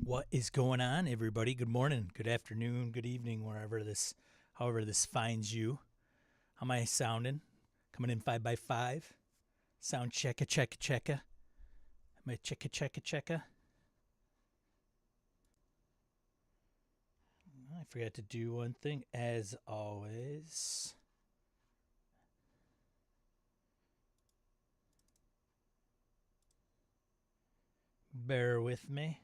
What is going on, everybody? Good morning, good afternoon, good evening, however this finds you. How am I sounding? Coming in 5x5. Sound checka. Am I checka? I forgot to do one thing, as always. Bear with me.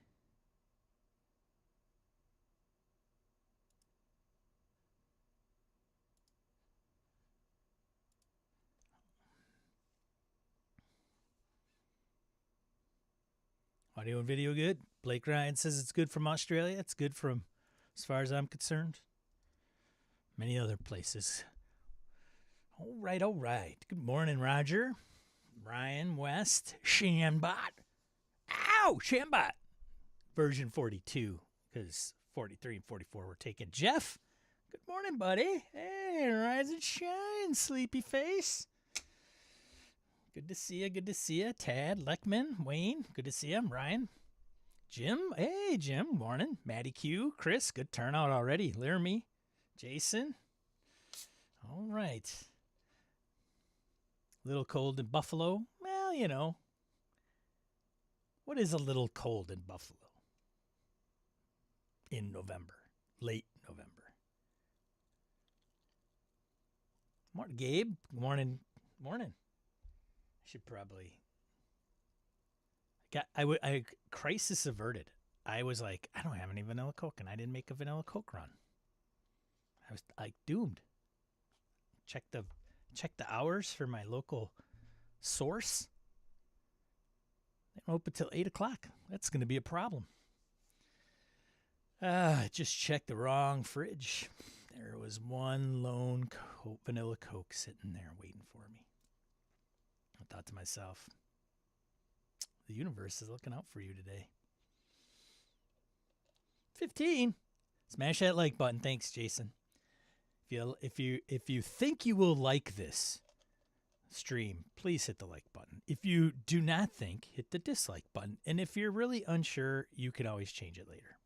Audio and video good. Blake Ryan says it's good from Australia. It's good from, as far as I'm concerned, many other places. All right. Good morning, Roger. Ryan West. Shambot. Ow! Shambot. Version 42, because 43 and 44 were taken. Jeff, good morning, buddy. Hey, rise and shine, sleepy face. Good to see you. Tad, Leckman, Wayne, good to see you. Ryan, Jim, hey, Jim, morning. Maddie Q, Chris, good turnout already. Laramie, Jason. All right. Little cold in Buffalo. Well, you know. What is a little cold in Buffalo? In November, late November. Morning, Gabe. Morning. Should probably I crisis averted. I was like, I don't have any vanilla Coke, and I didn't make a vanilla Coke run. I was like doomed. Check the hours for my local source. They don't open till 8 o'clock. That's going to be a problem. I just checked the wrong fridge. There was one lone vanilla Coke sitting there waiting for me. I thought to myself, the universe is looking out for you today. 15. Smash that like button. Thanks, Jason. If you think you will like this stream, please hit the like button. If you do not think, hit the dislike button. And if you're really unsure, you can always change it later.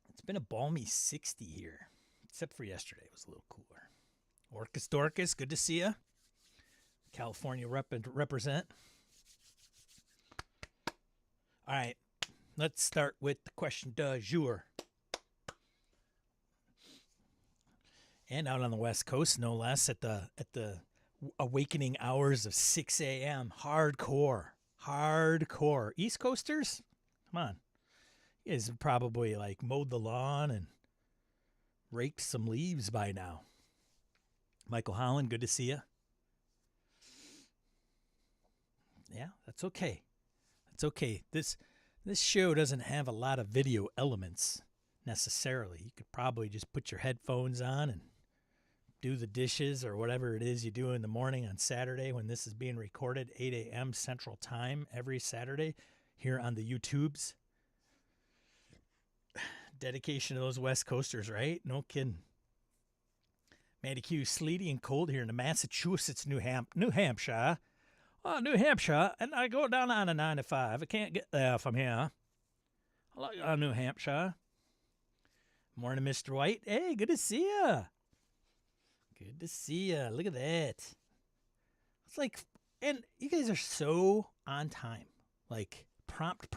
It's been a balmy 60 here. Except for yesterday, it was a little cooler. Orcus Dorcas, good to see you. California represent. All right, let's start with the question du jour. And out on the West Coast, no less, at the awakening hours of 6 a.m. Hardcore. East Coasters, come on. You guys have probably like mowed the lawn and raked some leaves by now. Michael Holland, good to see you. Yeah, that's okay. This show doesn't have a lot of video elements necessarily. You could probably just put your headphones on and do the dishes or whatever it is you do in the morning on Saturday when this is being recorded, 8 a.m. Central Time every Saturday here on the YouTubes. Dedication to those West Coasters, right? No kidding. Maddie Q, sleety and cold here in the Massachusetts, New Hampshire. Oh, New Hampshire, and I go down on a 9 to 5. I can't get there from here. I like New Hampshire. Morning, Mr. White. Hey, good to see you. Look at that. It's like, and you guys are so on time. Like, prompt.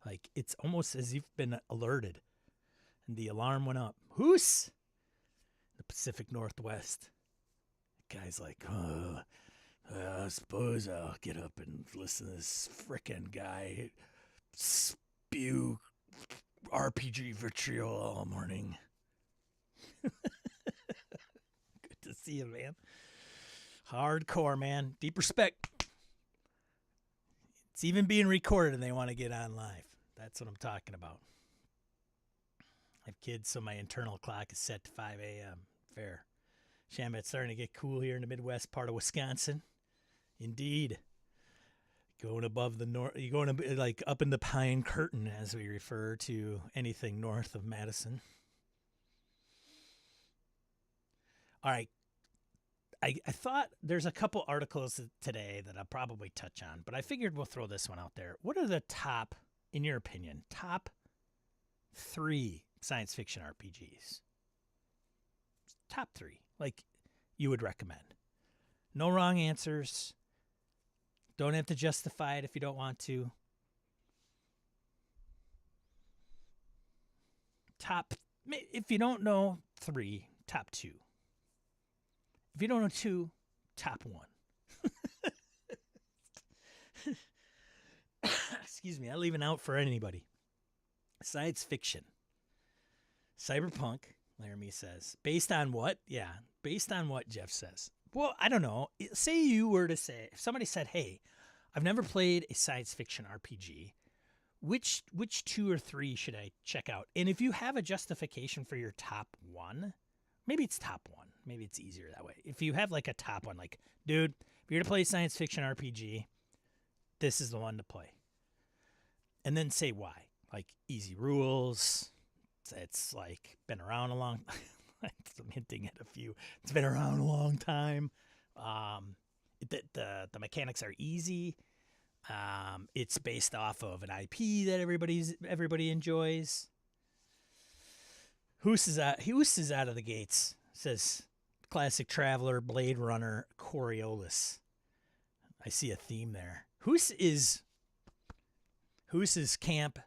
Like, it's almost as if you've been alerted. And the alarm went up. Who's? The Pacific Northwest. The guy's like, I suppose I'll get up and listen to this frickin' guy spew RPG vitriol all morning. Good to see you, man. Hardcore, man. Deep respect. It's even being recorded and they want to get on live. That's what I'm talking about. I have kids, so my internal clock is set to 5 a.m. Fair. Shambit, it's starting to get cool here in the Midwest part of Wisconsin. Indeed. Going above the north, you're going like up in the pine curtain, as we refer to anything north of Madison. All right. I thought there's a couple articles today that I'll probably touch on, but I figured we'll throw this one out there. What are the top, in your opinion, top 3 science fiction RPGs? Top 3, like you would recommend. No wrong answers. Don't have to justify it if you don't want to. Top, if you don't know 3, top 2. If you don't know 2, top 1. Excuse me, I'll leave an out for anybody. Science fiction. Cyberpunk, Laramie says. Based on what? Yeah, based on what Jeff says. Well, I don't know. Say you were to say, if somebody said, hey, I've never played a science fiction RPG, which 2 or 3 should I check out? And if you have a justification for your top 1, maybe it's top 1. Maybe it's easier that way. If you have like a top 1, like, dude, if you're to play science fiction RPG, this is the one to play. And then say why. Like, easy rules. It's like been around a long I'm hinting at a few. It's been around a long time. The mechanics are easy. It's based off of an IP that everybody enjoys. Hoos is out of the gates. Says classic Traveler, Blade Runner, Coriolis. I see a theme there. Hoos is camp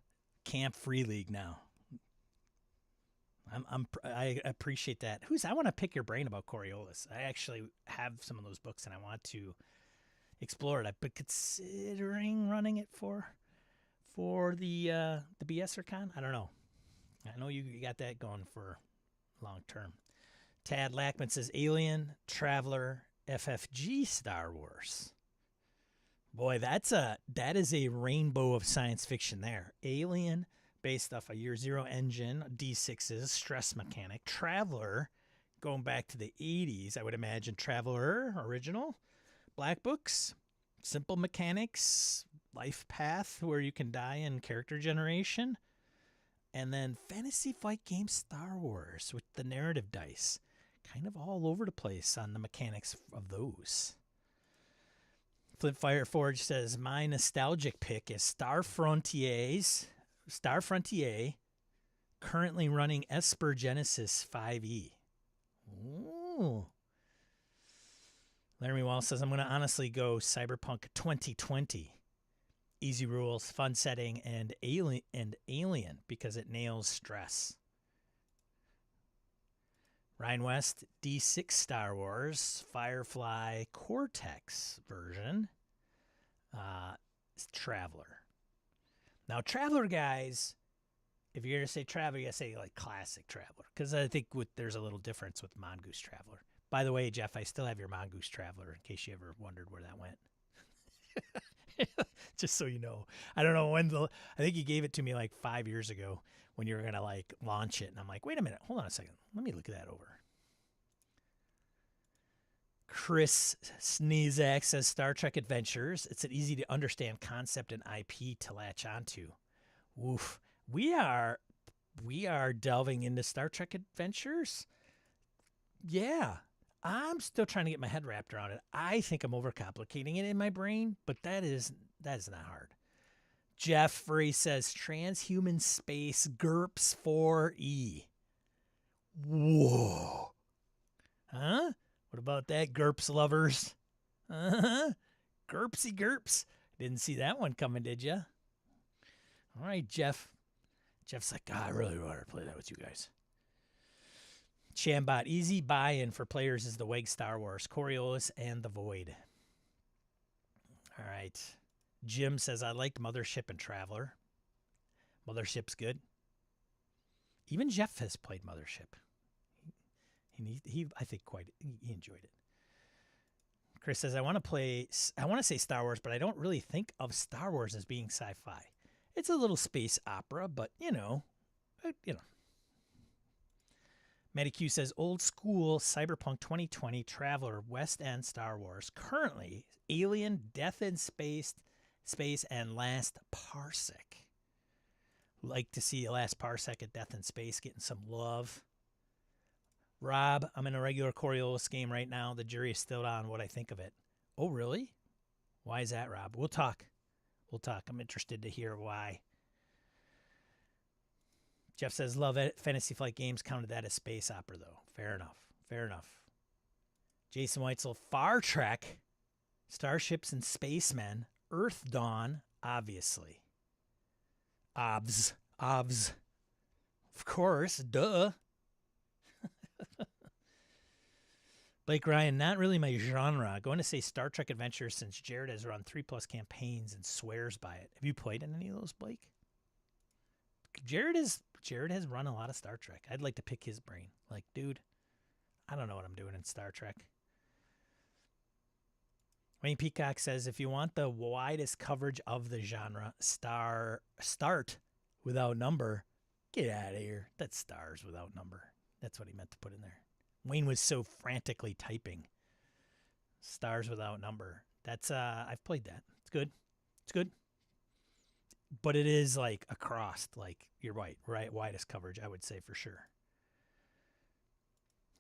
free league now. I appreciate that. I want to pick your brain about Coriolis. I actually have some of those books and I want to explore it. I've been considering running it for the BSRCon. I don't know. I know you got that going for long term. Tad Lackman says Alien, Traveler, FFG, Star Wars. Boy, that is a rainbow of science fiction there. Alien, based off a Year Zero engine, D6s, stress mechanic. Traveler, going back to the 80s, I would imagine. Traveler, original. Black books, simple mechanics, life path where you can die in character generation. And then Fantasy Flight Game Star Wars with the narrative dice. Kind of all over the place on the mechanics of those. Flint Fire Forge says, my nostalgic pick is Star Frontier, currently running Esper Genesis 5e. Ooh. Laramie Wall says, I'm going to honestly go Cyberpunk 2020. Easy rules, fun setting, and alien because it nails stress. Ryan West, D6 Star Wars, Firefly Cortex version, Traveler. Now, Traveler, guys, if you're going to say Traveler, you got to say like classic Traveler, because I think there's a little difference with Mongoose Traveler. By the way, Jeff, I still have your Mongoose Traveler in case you ever wondered where that went. Just so you know. I don't know when I think you gave it to me like 5 years ago when you were going to like launch it. And I'm like, wait a minute, hold on a second. Let me look that over. Chris Sneezak says Star Trek Adventures. It's an easy to understand concept and IP to latch onto. Woof. We are delving into Star Trek Adventures. Yeah. I'm still trying to get my head wrapped around it. I think I'm overcomplicating it in my brain, but that is not hard. Jeff Free says Transhuman Space GURPS 4E. Whoa. Huh? What about that, GURPS lovers? Uh-huh. GURPSy GURPS. Didn't see that one coming, did you? All right, Jeff. Jeff's like, God, I really want to play that with you guys. Shambot, easy buy-in for players is the WEG Star Wars, Coriolis, and the Void. All right. Jim says, I liked Mothership and Traveler. Mothership's good. Even Jeff has played Mothership. He I think he enjoyed it. Chris says, I want to say Star Wars, but I don't really think of Star Wars as being sci-fi. It's a little space opera, but you know. Matty Q says, old school Cyberpunk 2020 Traveler West End Star Wars. Currently, Alien, Death in Space, and Last Parsec. Like to see Last Parsec at Death in Space getting some love. Rob, I'm in a regular Coriolis game right now. The jury is still on what I think of it. Oh, really? Why is that, Rob? We'll talk. I'm interested to hear why. Jeff says, love it. Fantasy Flight Games counted that as space opera, though. Fair enough. Jason Weitzel, Far Trek, Starships and Spacemen, Earth Dawn, obviously. Obs. Of course, duh. Blake Ryan, not really my genre. Going to say Star Trek Adventures since Jared has run 3+ campaigns and swears by it. Have you played in any of those, Blake? Jared has run a lot of Star Trek. I'd like to pick his brain. Like, dude, I don't know what I'm doing in Star Trek. Wayne Peacock says, if you want the widest coverage of the genre, start without number. Get out of here. That's stars without number. That's what he meant to put in there. Wayne was so frantically typing. Stars without number. That's I've played that. It's good. But it is like across, like you're right, widest coverage, I would say for sure.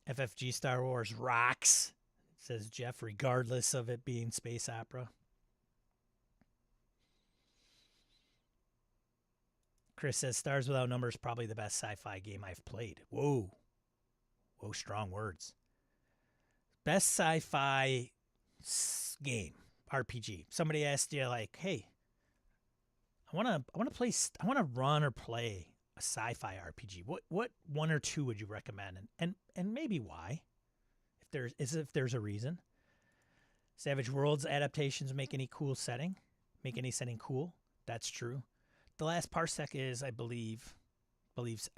FFG Star Wars rocks, says Jeff, regardless of it being space opera. Chris says Stars Without Number is probably the best sci-fi game I've played. Whoa, strong words. Best sci-fi game, RPG. Somebody asked you like, hey, I want to run or play a sci-fi RPG. What one or two would you recommend, and maybe why? If there's a reason. Savage Worlds adaptations make any setting cool. That's true. The Last Parsec is, I believe has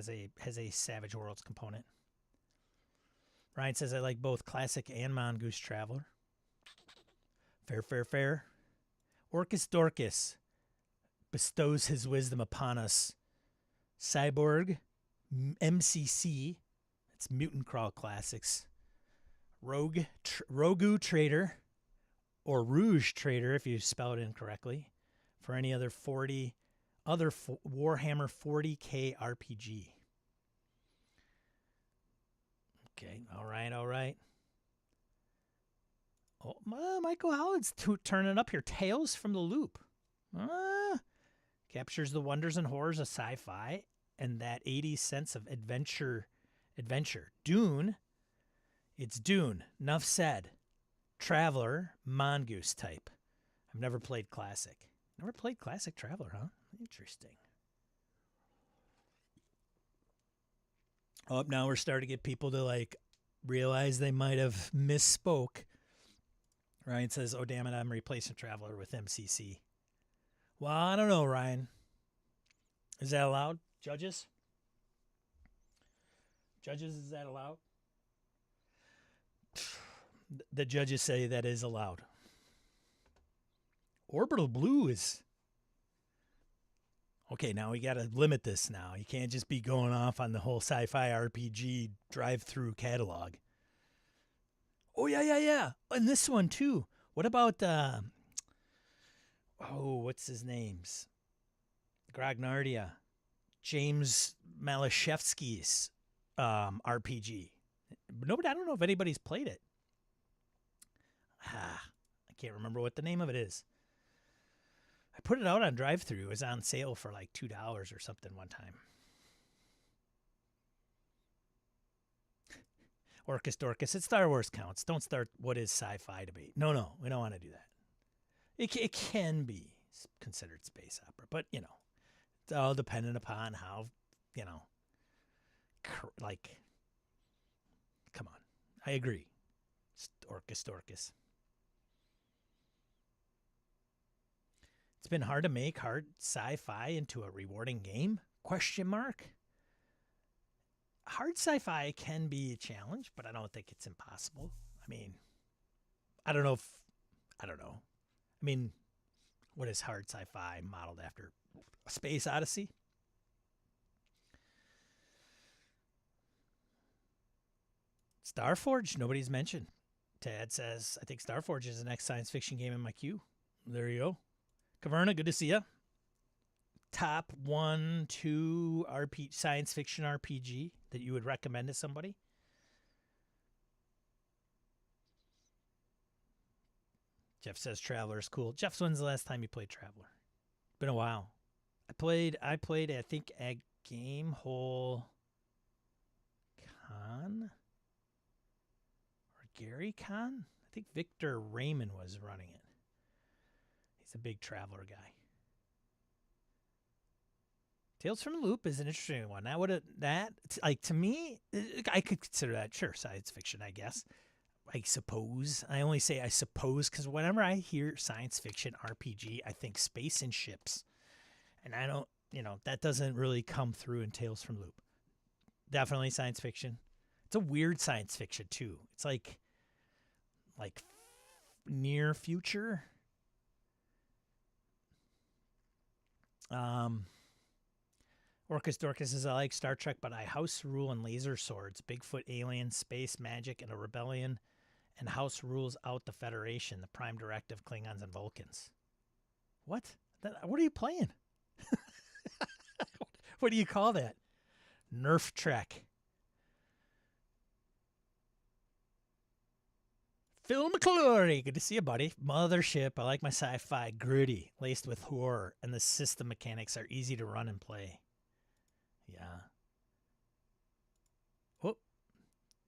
a Savage Worlds component. Ryan says I like both classic and Mongoose Traveler. Fair. Orcus Dorcas bestows his wisdom upon us. Cyborg, MCC, that's Mutant Crawl Classics. Rogu Trader, or Rouge Trader if you spell it incorrectly, for any other Warhammer 40K RPG. Okay, all right. Oh, Michael Howard's turning up here. Tales from the Loop. Captures the wonders and horrors of sci-fi and that 80s sense of adventure. Dune. It's Dune. Enough said. Traveler, Mongoose type. I've never played Classic. Never played Classic Traveler, huh? Interesting. Oh, now we're starting to get people to like realize they might have misspoke. Ryan says, oh, damn it, I'm replacing Traveler with MCC. Well, I don't know, Ryan. Is that allowed? Judges, is that allowed? The judges say that is allowed. Orbital Blue is... Okay, now we got to limit this now. You can't just be going off on the whole SciFi RPG drive-through catalog. Oh, yeah. And this one, too. What about, what's his name's? Grognardia. James Malashevsky's RPG. I don't know if anybody's played it. I can't remember what the name of it is. I put it out on drive-thru. It was on sale for like $2 or something one time. Orcus Dorcas. It's Star Wars counts. Don't start what is sci-fi debate. No, we don't want to do that. It can be considered space opera, but, it's all dependent upon how, like, come on. I agree. Orcus Dorcas. It's been hard to make hard sci-fi into a rewarding game? ? Hard sci-fi can be a challenge, but I don't think it's impossible. I mean, I don't know. I mean, what is hard sci-fi modeled after? A Space Odyssey? Starforge? Nobody's mentioned. Tad says, I think Starforge is the next science fiction game in my queue. There you go. Caverna, good to see you. top 1, 2 science fiction RPG that you would recommend to somebody? Jeff says Traveler is cool. Jeff, when's the last time you played Traveler? Been a while. I played, I think, a Gamehole Con? Or Gary Con? I think Victor Raymond was running it. He's a big Traveler guy. Tales from the Loop is an interesting one. To me, I could consider that, sure, science fiction, I guess. I suppose. I only say I suppose because whenever I hear science fiction RPG, I think space and ships. And I don't, that doesn't really come through in Tales from the Loop. Definitely science fiction. It's a weird science fiction, too. It's like near future. Orcus Dorcas says, I like Star Trek, but I house rule and laser swords, Bigfoot, aliens, space, magic, and a rebellion, and house rules out the Federation, the Prime Directive, Klingons, and Vulcans. What? What are you playing? What do you call that? Nerf Trek. Phil McClory, good to see you, buddy. Mothership, I like my sci-fi, gritty, laced with horror, and the system mechanics are easy to run and play. Yeah. Oh,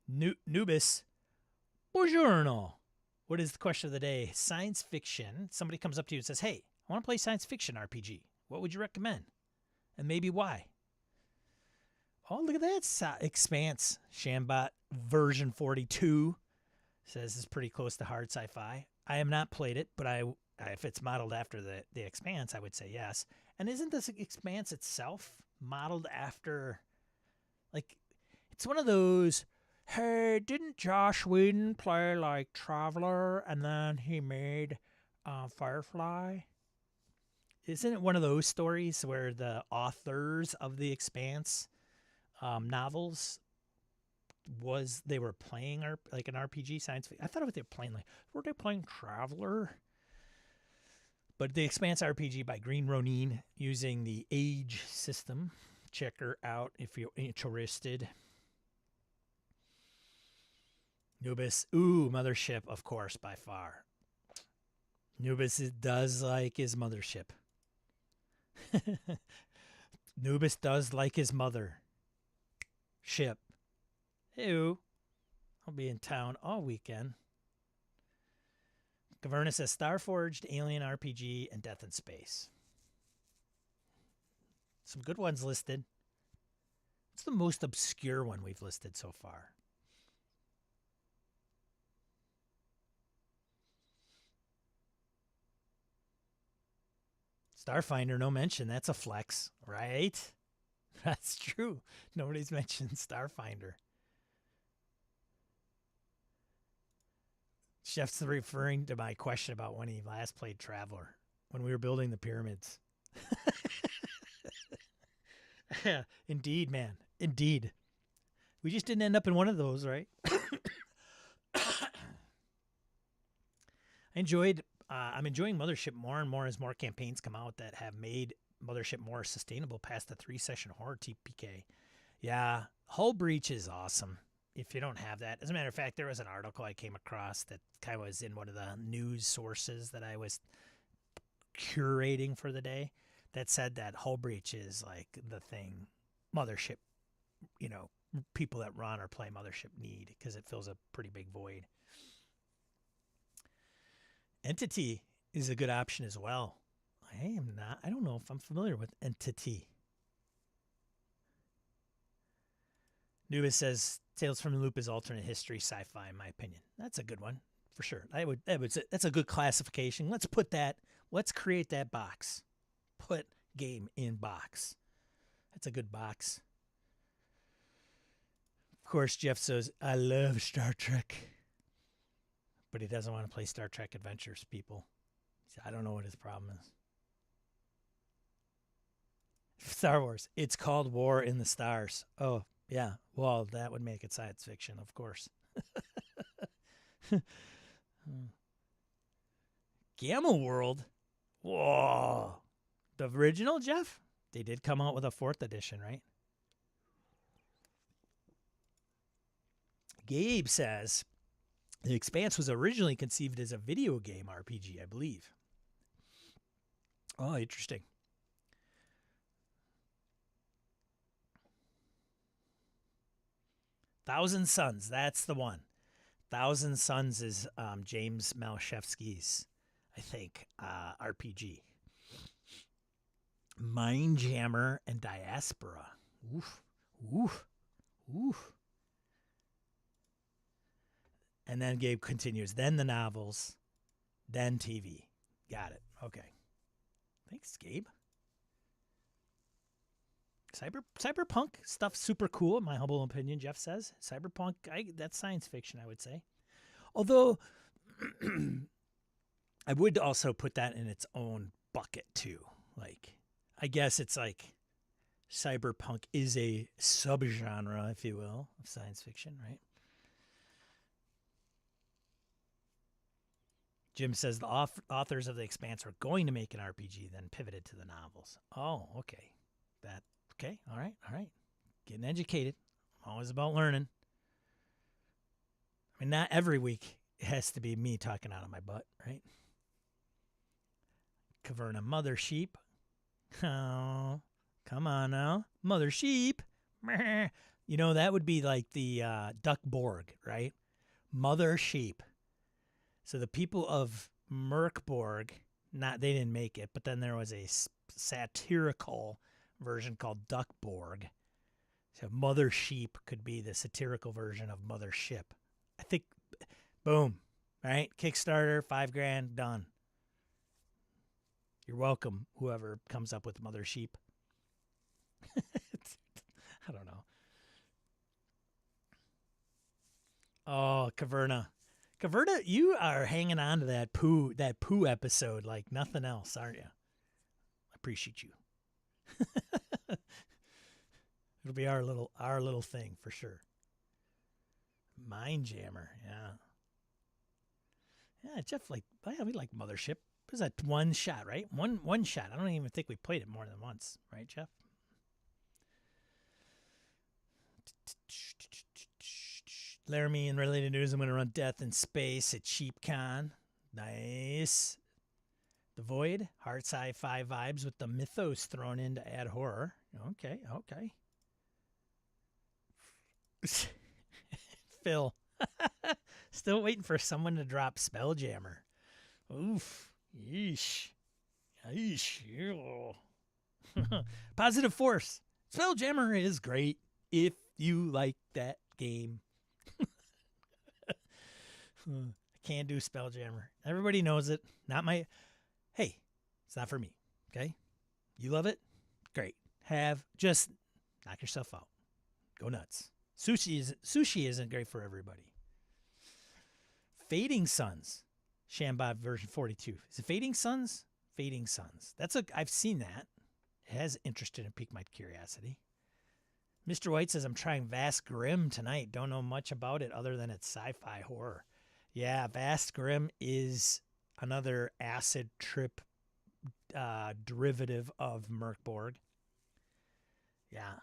Nubis. Buongiorno. What is the question of the day? Science fiction. Somebody comes up to you and says, hey, I want to play science fiction RPG. What would you recommend? And maybe why? Oh, look at that. Expanse. Shambot version 42 says it's pretty close to hard sci-fi. I have not played it, but if it's modeled after the Expanse, I would say yes. And isn't this Expanse itself modeled after, it's one of those, hey, didn't Josh Whedon play like Traveler and then he made Firefly? Isn't it one of those stories where the authors of the Expanse novels they were playing like an RPG science fiction? I thought they were playing were they playing Traveler? But the Expanse RPG by Green Ronin using the age system. Check her out if you're interested. Nubis. Ooh, Mothership, of course, by far. Nubis does like his mothership. Nubis does like his mother. Ship. Ew. I'll be in town all weekend. Caverna says Starforged, Alien RPG, and Death in Space. Some good ones listed. What's the most obscure one we've listed so far? Starfinder, no mention. That's a flex, right? That's true. Nobody's mentioned Starfinder. Chef's referring to my question about when he last played Traveler, when we were building the pyramids. Yeah, indeed, man. Indeed. We just didn't end up in one of those, right? I'm enjoying Mothership more and more as more campaigns come out that have made Mothership more sustainable past the 3-session horror TPK. Yeah, Hull Breach is awesome. If you don't have that. As a matter of fact, there was an article I came across that kind of was in one of the news sources that I was curating for the day that said that Hull Breach is like the thing Mothership, people that run or play Mothership need because it fills a pretty big void. Entity is a good option as well. I don't know if I'm familiar with Entity. Nubis says Tales from the Loop is alternate history sci-fi, in my opinion. That's a good one for sure. That's a good classification. Let's create that box. Put game in box. That's a good box. Of course, Jeff says, I love Star Trek. But he doesn't want to play Star Trek Adventures, people. I don't know what his problem is. Star Wars. It's called War in the Stars. Oh, yeah. Well, that would make it science fiction, of course. Gamma World? Whoa. The original, Jeff? They did come out with a 4th edition, right? Gabe says, The Expanse was originally conceived as a video game RPG, I believe. Oh, interesting. Thousand Suns, that's the one. Thousand Suns is James Malshevsky's, I think, RPG. Mindjammer and Diaspora. Oof, oof, oof. And then Gabe continues, then the novels, then TV. Got it. Okay. Thanks, Gabe. Cyberpunk stuff super cool, in my humble opinion, Jeff says. Cyberpunk, that's science fiction, I would say. Although, I would also put that in its own bucket, too. Like, I guess it's like cyberpunk is a subgenre, if you will, of science fiction, right? Jim says the authors of The Expanse were going to make an RPG, then pivoted to the novels. Oh, okay. Okay, all right. Getting educated. I'm always about learning. I mean, not every week it has to be me talking out of my butt, right? Caverna, mother sheep. Oh, come on now. Mother sheep. You know, that would be like the Duck Borg, right? Mother sheep. So the people of Merkborg, they didn't make it, but then there was a satirical version called Duckborg. So Mother Sheep could be the satirical version of Mother Ship. I think, boom, right? Kickstarter, $5,000, done. You're welcome, whoever comes up with Mother Sheep. I don't know. Oh, Caverna. Caverna, you are hanging on to that poo episode like nothing else, aren't you? I appreciate you. It'll be our little thing for sure. Mindjammer, yeah. Yeah, Jeff, we like Mothership. It was that one shot, right? One shot. I don't even think we played it more than once, right, Jeff? Laramie and related news. I'm going to run Death in Space at CheapCon. Nice. The Void, hard sci-fi vibes with the mythos thrown in to add horror. Okay. Phil. Still waiting for someone to drop Spelljammer. Oof. Yeesh. Positive Force. Spelljammer is great if you like that game. I can't do Spelljammer. Everybody knows it. Hey, it's not for me. Okay? You love it? Great. Just knock yourself out. Go nuts. Sushi isn't great for everybody. Fading Suns. Shambad version 42. Is it Fading Suns? Fading Suns. I've seen that. It has interested and piqued my curiosity. Mr. White says, I'm trying Vast Grim tonight. Don't know much about it other than it's sci-fi horror. Yeah, Vast Grim is another acid trip derivative of Merkborg. Yeah.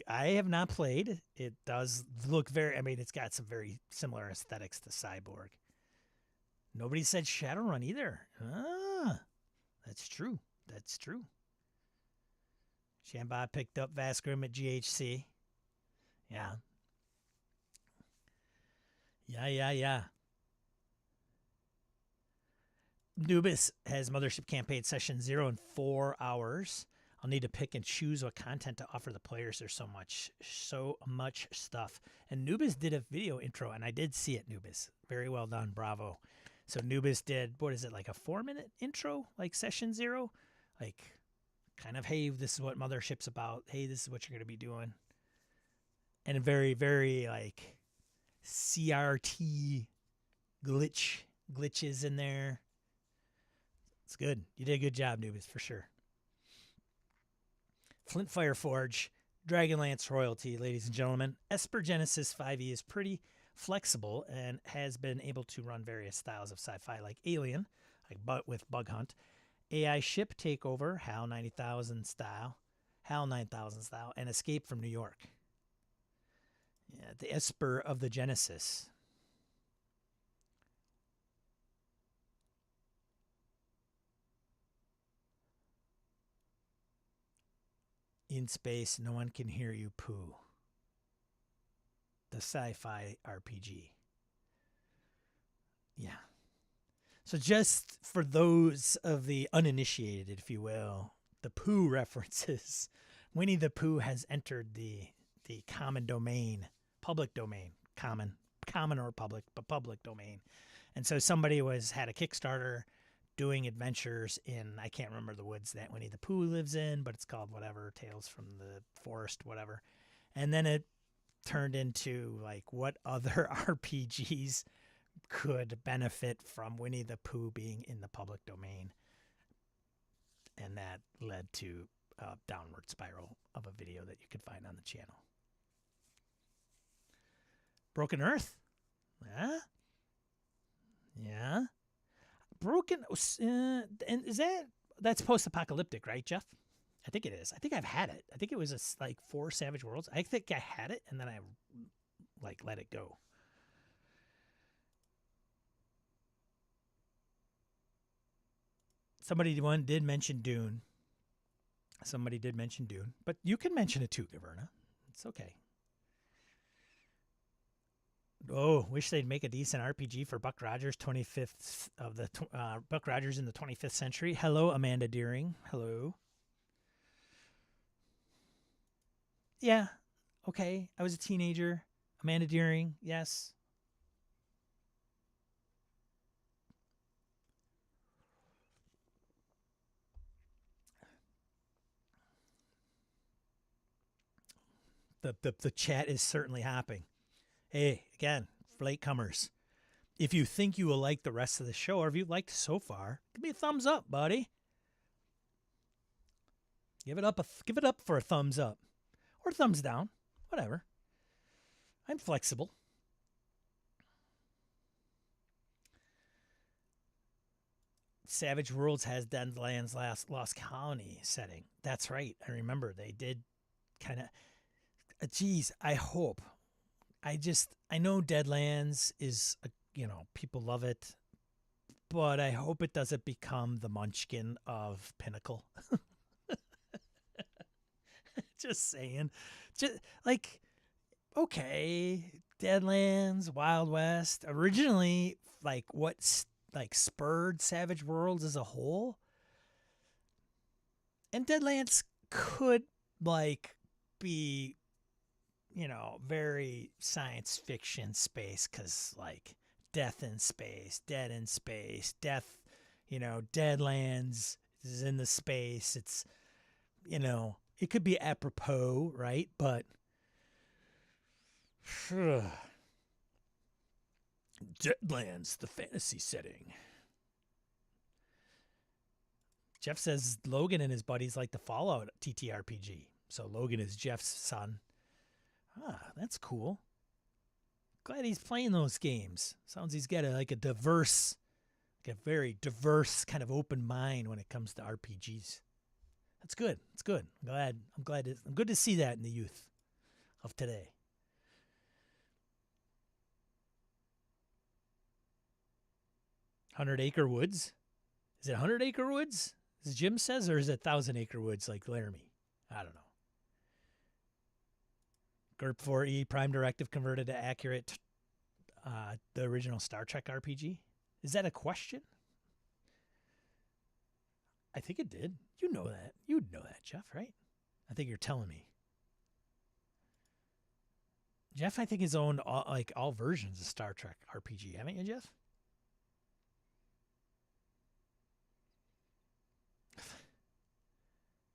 I have not played. It does look it's got some very similar aesthetics to Cyborg. Nobody said Shadowrun either. Ah, that's true. Shambad picked up Vast Grim at GHC. Yeah. Nubis has Mothership Campaign Session 0 in 4 hours. I'll need to pick and choose what content to offer the players. There's so much stuff. And Nubis did a video intro, and I did see it, Nubis. Very well done. Bravo. So Nubis did, like a 4-minute intro, like Session 0? Like, kind of, hey, this is what Mothership's about. Hey, this is what you're going to be doing. And a very, very, like, CRT glitches in there. It's good. You did a good job, Nubis, for sure. Flint Fireforge, Dragonlance royalty, ladies and gentlemen. Esper Genesis 5e is pretty flexible and has been able to run various styles of sci-fi like Alien. like with Bug Hunt. AI ship takeover, HAL 90,000 style, and Escape from New York. Yeah, the Esper of the Genesis. In space, no one can hear you poo. The SciFi RPG. Yeah. So just for those of the uninitiated, if you will, the poo references, Winnie the Pooh has entered the common domain, public domain, common or public, but public domain. And so somebody had a Kickstarter doing adventures in, I can't remember the woods that Winnie the Pooh lives in, but it's called whatever, Tales from the Forest, whatever. And then it turned into like what other RPGs could benefit from Winnie the Pooh being in the public domain. And that led to a downward spiral of a video that you could find on the channel. Broken Earth? Yeah? Yeah? Broken, and that's post-apocalyptic, right, Jeff? I think it is. I think I've had it. I think it was like 4 Savage Worlds. I think I had it, and then I like let it go. Somebody did mention Dune. But you can mention it too, Gaverna. It's okay. Oh, wish they'd make a decent RPG for Buck Rogers, 25th of the Buck Rogers in the 25th century. Hello, Amanda Deering. Hello. Yeah. Okay. I was a teenager. Amanda Deering. Yes. The chat is certainly hopping. Hey, again, for latecomers, if you think you will like the rest of the show, or if you've liked so far, give me a thumbs up, buddy. Give it up for a thumbs up, or thumbs down, whatever. I'm flexible. Savage Worlds has Deadlands Lost Colony setting. That's right. I remember they did kind of. Geez, I hope. I know Deadlands is, people love it, but I hope it doesn't become the Munchkin of Pinnacle. Just saying. Just like, okay, Deadlands, Wild West, originally, like, what spurred Savage Worlds as a whole. And Deadlands could, be, very science fiction space, because, death in space, dead in space, death, Deadlands is in the space. It's, it could be apropos, right? But Deadlands, the fantasy setting. Jeff says Logan and his buddies like the Fallout TTRPG. So Logan is Jeff's son. Ah, that's cool. Glad he's playing those games. Sounds he's got a very diverse kind of open mind when it comes to RPGs. That's good. It's good. I'm good to see that in the youth of today. Hundred Acre Woods? Is it 100 Acre Woods, as Jim says, or is it 1,000 Acre Woods like Laramie? I don't know. GURP 4E Prime Directive converted to accurate the original Star Trek RPG? Is that a question? I think it did. You know that. You'd know that, Jeff, right? I think you're telling me. Jeff, I think, has owned all versions of Star Trek RPG. Haven't you, Jeff?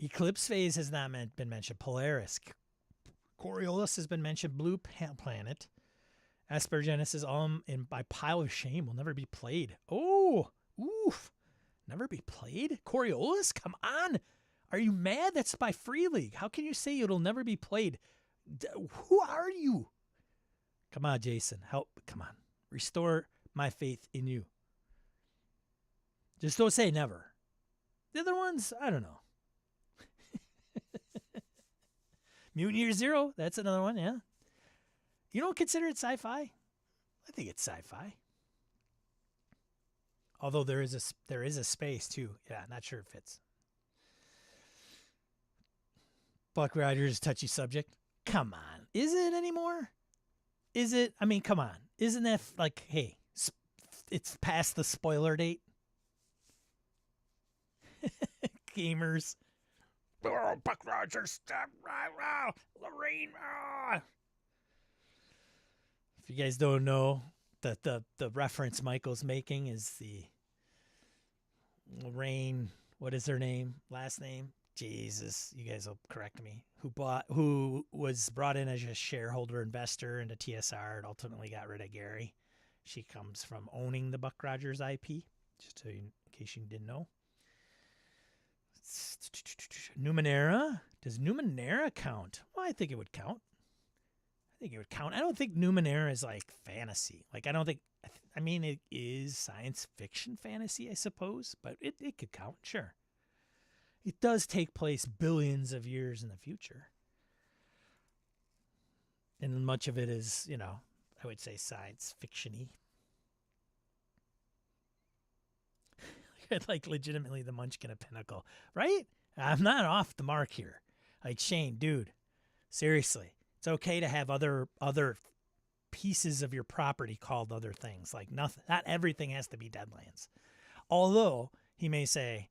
Eclipse Phase has not been mentioned. Polaris. Coriolis has been mentioned. Blue Planet. Aspergenesis is all in my pile of shame. Will never be played. Oh, oof. Never be played? Coriolis? Come on. Are you mad? That's by Free League. How can you say it'll never be played? Who are you? Come on, Jason. Help. Come on. Restore my faith in you. Just don't say never. The other ones, I don't know. Mutant Year Zero, that's another one, yeah. You don't consider it sci-fi? I think it's sci-fi. Although there is a space too. Yeah, not sure it fits. Buck Rogers, touchy subject. Come on. Is it anymore? Is it? I mean, come on. Isn't that like, hey, it's past the spoiler date? Gamers. Oh, Buck Rogers, stop. Lorraine. If you guys don't know, the reference Michael's making is the Lorraine, what is her name? Last name? Jesus, you guys will correct me. Who was brought in as a shareholder investor into TSR and ultimately got rid of Gary. She comes from owning the Buck Rogers IP, just in case you didn't know. Numenera. Does Numenera count? Well, I think it would count. I don't think Numenera is like fantasy. Like, I don't think, I mean, it is science fiction fantasy, I suppose, but it could count, sure. It does take place billions of years in the future. And much of it is, I would say science fiction-y. Like, legitimately the Munchkin of Pinnacle, right? I'm not off the mark here. Like, Shane, dude, seriously. It's okay to have other pieces of your property called other things. Like, not everything has to be Deadlands. Although he may say,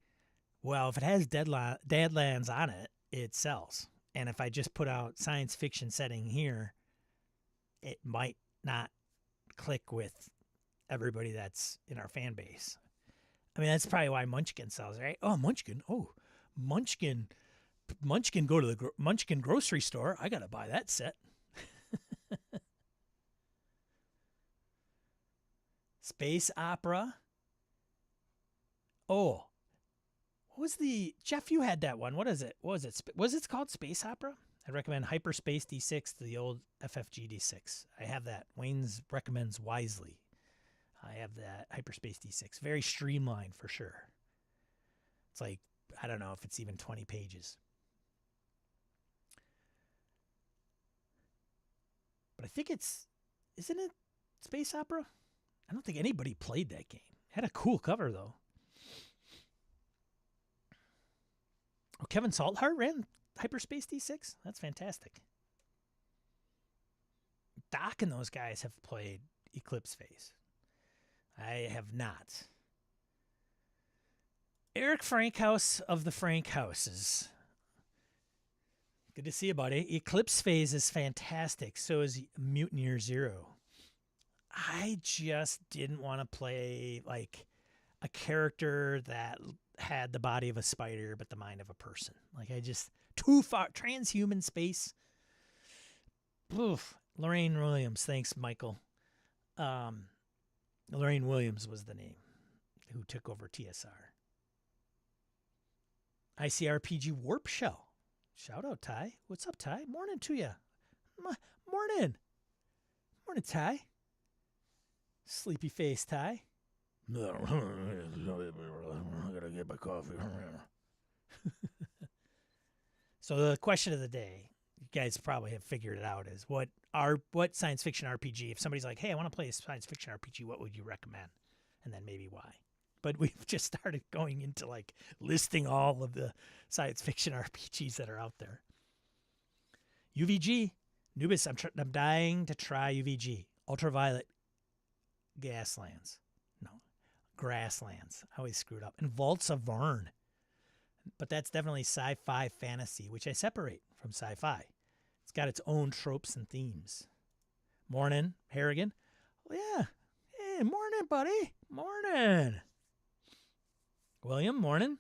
well, if it has Deadlands on it, it sells. And if I just put out science fiction setting here, it might not click with everybody that's in our fan base. I mean, that's probably why Munchkin sells, right? Oh, Munchkin. Munchkin, go to the Munchkin grocery store. I got to buy that set. Space opera. Oh, what was Jeff, you had that one. What is it? What was it? Was it called Space Opera? I'd recommend Hyperspace D6 to the old FFG D6. I have that. Wayne's recommends wisely. I have that Hyperspace D6. Very streamlined for sure. It's like, I don't know if it's even 20 pages. But I think isn't it Space Opera? I don't think anybody played that game. It had a cool cover, though. Oh, Kevin Salthart ran Hyperspace D6? That's fantastic. Doc and those guys have played Eclipse Phase. I have not. Eric Frankhouse of the Frankhouses. Good to see you, buddy. Eclipse Phase is fantastic. So is Mutant Year Zero. I just didn't want to play like a character that had the body of a spider but the mind of a person. Like, I just, too far, transhuman space. Oof. Lorraine Williams, thanks, Michael. Lorraine Williams was the name who took over TSR. ICRPG Warp Shell. Shout out, Ty. What's up, Ty? Morning to you. Morning. Morning, Ty. Sleepy face, Ty. I gotta get my coffee. So the question of the day, you guys probably have figured it out, is what science fiction RPG, if somebody's like, hey, I want to play a science fiction RPG, what would you recommend? And then maybe why. But we've just started going into like listing all of the science fiction RPGs that are out there. UVG. Nubis, I'm dying to try UVG. Ultraviolet Gaslands. No. Grasslands. I always screwed up. And Vaults of Vern. But that's definitely sci-fi fantasy, which I separate from sci-fi. It's got its own tropes and themes. Morning, Harrigan. Oh, yeah. Hey, morning, buddy. Morning. William, morning.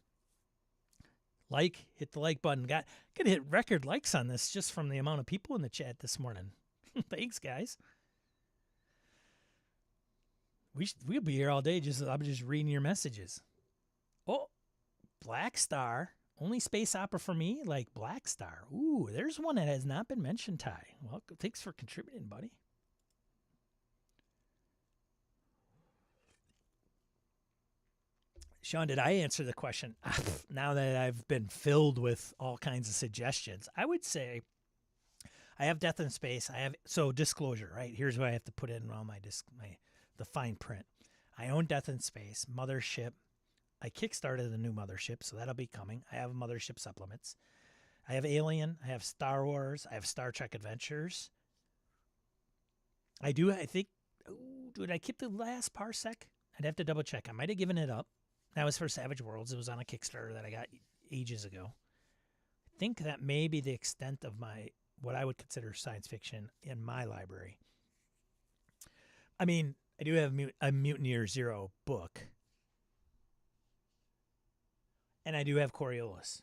Hit the like button. Got to hit record likes on this just from the amount of people in the chat this morning. Thanks, guys. We'll be here all day. I'm just reading your messages. Oh, Black Star. Only space opera for me? Like Black Star. Ooh, there's one that has not been mentioned, Ty. Well, thanks for contributing, buddy. Sean, did I answer the question? Now that I've been filled with all kinds of suggestions, I would say I have Death in Space. So disclosure, right? Here's what I have to put in all the fine print. I own Death in Space, Mothership. I kickstarted the new Mothership, so that'll be coming. I have Mothership supplements. I have Alien. I have Star Wars. I have Star Trek Adventures. I think, did I keep the last Parsec? I'd have to double check. I might have given it up. That was for Savage Worlds. It was on a Kickstarter that I got ages ago. I think that may be the extent of what I would consider science fiction in my library. I mean, I do have a Mutineer Zero book. And I do have Coriolis.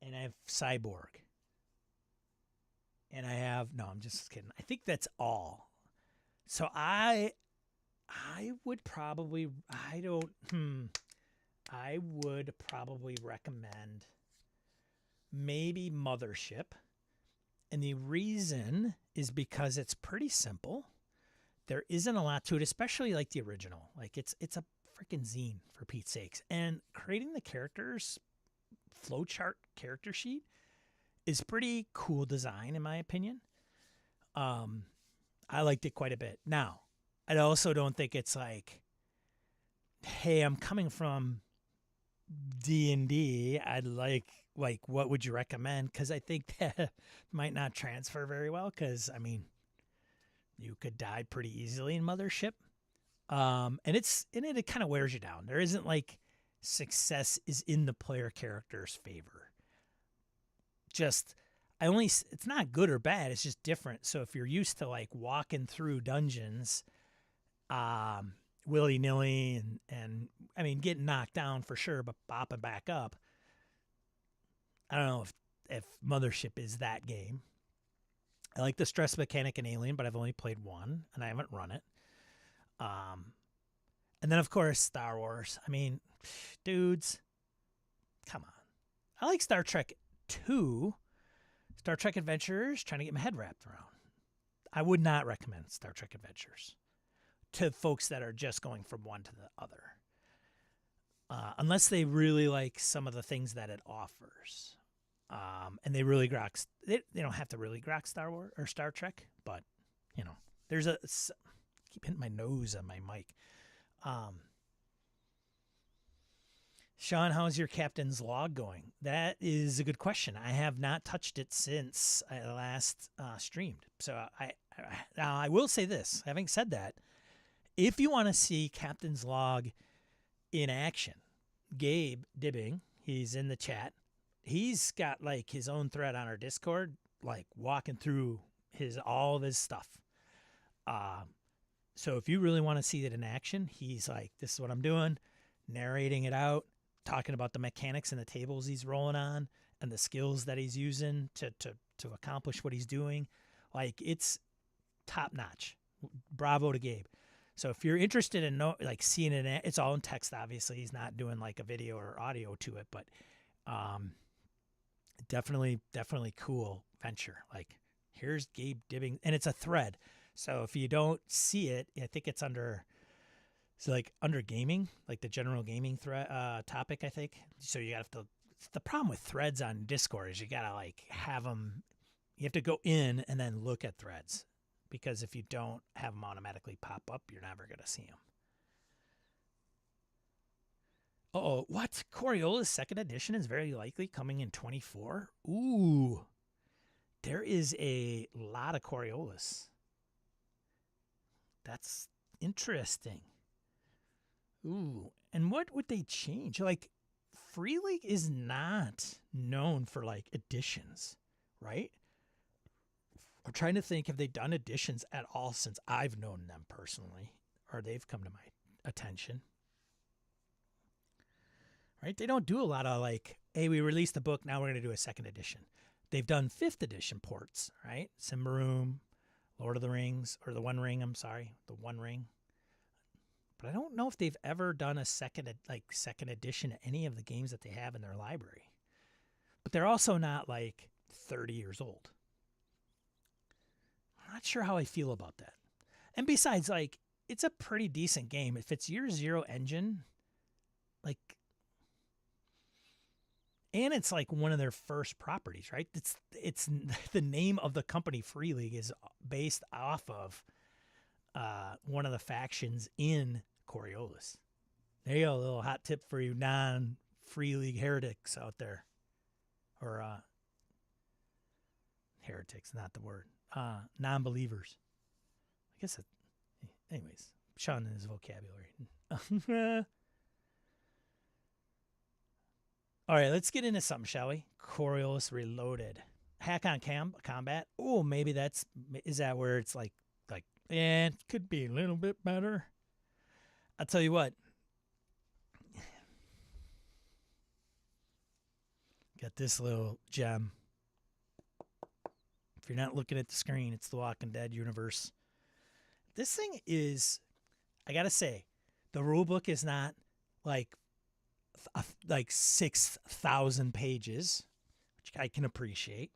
And I have Cyborg. And I have, no, I'm just kidding. I think that's all. So I would probably, I would probably recommend maybe Mothership. And the reason is because it's pretty simple. There isn't a lot to it, especially like the original. Like it's a freaking zine, for Pete's sakes. And creating the characters, flowchart character sheet, is pretty cool design, in my opinion. I liked it quite a bit. Now, I also don't think it's like, hey, I'm coming from D&D. I'd like what would you recommend? Because I think that might not transfer very well. Because I mean, you could die pretty easily in Mothership, and it kind of wears you down. There isn't like success is in the player character's favor. It's not good or bad. It's just different. So if you're used to like walking through dungeons, willy nilly and I mean, getting knocked down for sure, but bopping back up, I don't know if Mothership is that game. I like the stress mechanic in Alien, but I've only played one and I haven't run it. And then of course, Star Wars. I mean, dudes, come on. I like Star Trek 2, Star Trek Adventures, trying to get my head wrapped around. I would not recommend Star Trek Adventures to folks that are just going from one to the other. Unless they really like some of the things that it offers. And they really grok, they don't have to really grok Star Wars or Star Trek, but, you know, I keep hitting my nose on my mic. Sean, how's your captain's log going? That is a good question. I have not touched it since I last streamed. So I will say this. Having said that, if you want to see captain's log in action, Gabe Dibbing, he's in the chat. He's got like his own thread on our Discord, like walking through all of his stuff. So if you really want to see it in action, he's like, this is what I'm doing, narrating it out, talking about the mechanics and the tables he's rolling on and the skills that he's using to accomplish what he's doing. Like, it's top notch. Bravo to Gabe. So if you're interested in seeing it, it's all in text, obviously. He's not doing like a video or audio to it, but definitely cool venture. Like, here's Gabe Dibbing, and it's a thread. So if you don't see it, I think it's under gaming, like the general gaming topic, I think. So you have to, the problem with threads on Discord is you got to like have them, you have to go in and then look at threads, because if you don't have them automatically pop up, you're never going to see them. Uh-oh, what? Coriolis 2nd edition is very likely coming in 24? Ooh, there is a lot of Coriolis. That's interesting. Ooh, and what would they change? Like, Free League is not known for like editions, right? I'm trying to think, have they done editions at all since I've known them personally, or they've come to my attention? Right? They don't do a lot of like, hey, we released the book, now we're going to do a 2nd edition. They've done 5th edition ports, right? Symbaroum, Lord of the Rings, or the One Ring, the One Ring. But I don't know if they've ever done a second edition of any of the games that they have in their library. But they're also not like 30 years old. sure how I feel about that. And besides, like, it's a pretty decent game. If it's Year Zero engine, like, and it's like one of their first properties, right? It's the name of the company, Free League, is based off of one of the factions in Coriolis. There you go, a little hot tip for you non-Free League heretics out there. Or heretics, not the word. Non-believers. I guess anyways, Sean and his vocabulary. All right, let's get into something, shall we? Coriolis Reloaded. Hack on combat. Oh, maybe is that where it's like, it could be a little bit better. I'll tell you what. Got this little gem. If you're not looking at the screen, it's the Walking Dead universe. This thing is, I gotta say, the rule book is not like 6,000 pages, which I can appreciate.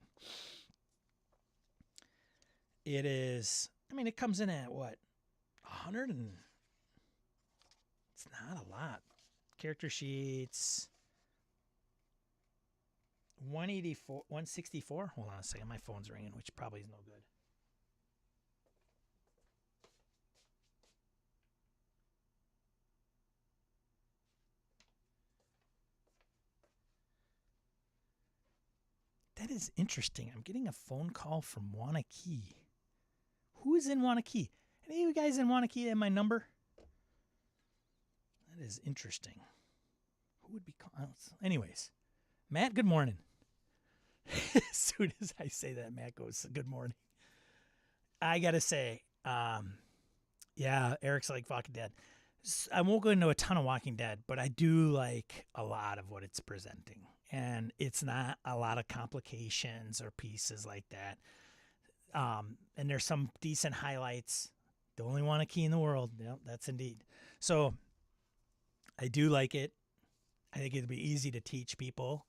It is, I mean, it comes in at what? 100 and, it's not a lot. Character sheets, 184, 164. Hold on a second, my phone's ringing, which probably is no good. That is interesting. I'm getting a phone call from Wanakee. Who is in Wanakee? Any of you guys in Wanakee have my number? That is interesting. Who would be calling? Anyways, Matt, good morning. As soon as I say that, Matt goes, good morning. I got to say, yeah, Eric's like Walking Dead. I won't go into a ton of Walking Dead, but I do like a lot of what it's presenting. And it's not a lot of complications or pieces like that. And there's some decent highlights. The only Wanakee in the world. Yep, that's indeed. So I do like it. I think it'd be easy to teach people.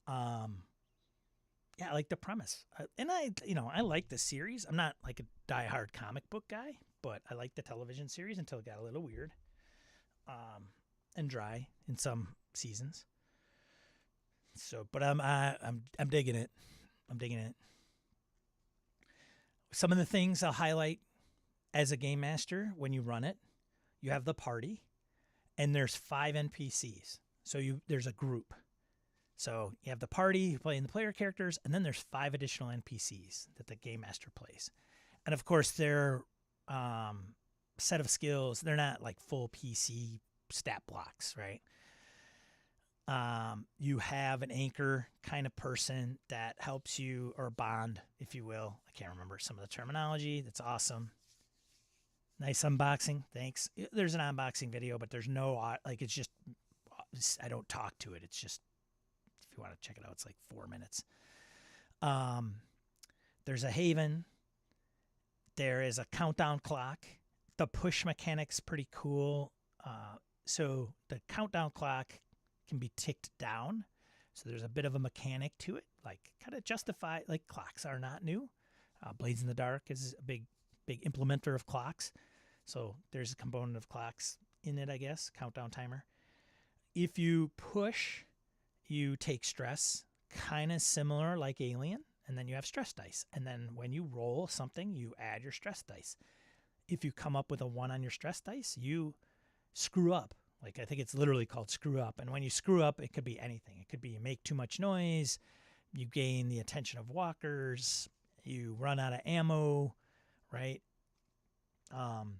Yeah, I like the premise. And I like the series. I'm not like a diehard comic book guy, but I like the television series until it got a little weird. And dry in some seasons. So, but I'm digging it. I'm digging it. Some of the things I'll highlight as a game master when you run it, you have the party, and there's 5 NPCs. So there's a group. So you have the party playing the player characters, and then there's 5 additional NPCs that the game master plays. And of course, their set of skills, they're not like full PC stat blocks, right? You have an anchor kind of person that helps you, or bond, if you will. I can't remember some of the terminology. That's awesome. Nice unboxing. Thanks. There's an unboxing video, but there's no, like, it's just, I don't talk to it. It's just, if you want to check it out, it's like 4 minutes. There's a haven. There is a countdown clock. The push mechanic's pretty cool. So the countdown clock can be ticked down. So there's a bit of a mechanic to it, like kind of justify, like clocks are not new. Blades in the Dark is a big implementer of clocks. So there's a component of clocks in it, I guess, countdown timer. If you push, you take stress, kind of similar like Alien, and then you have stress dice. And then when you roll something, you add your stress dice. If you come up with a 1 on your stress dice, you screw up. Like, I think it's literally called screw up. And when you screw up, it could be anything. It could be you make too much noise, you gain the attention of walkers, you run out of ammo, right? And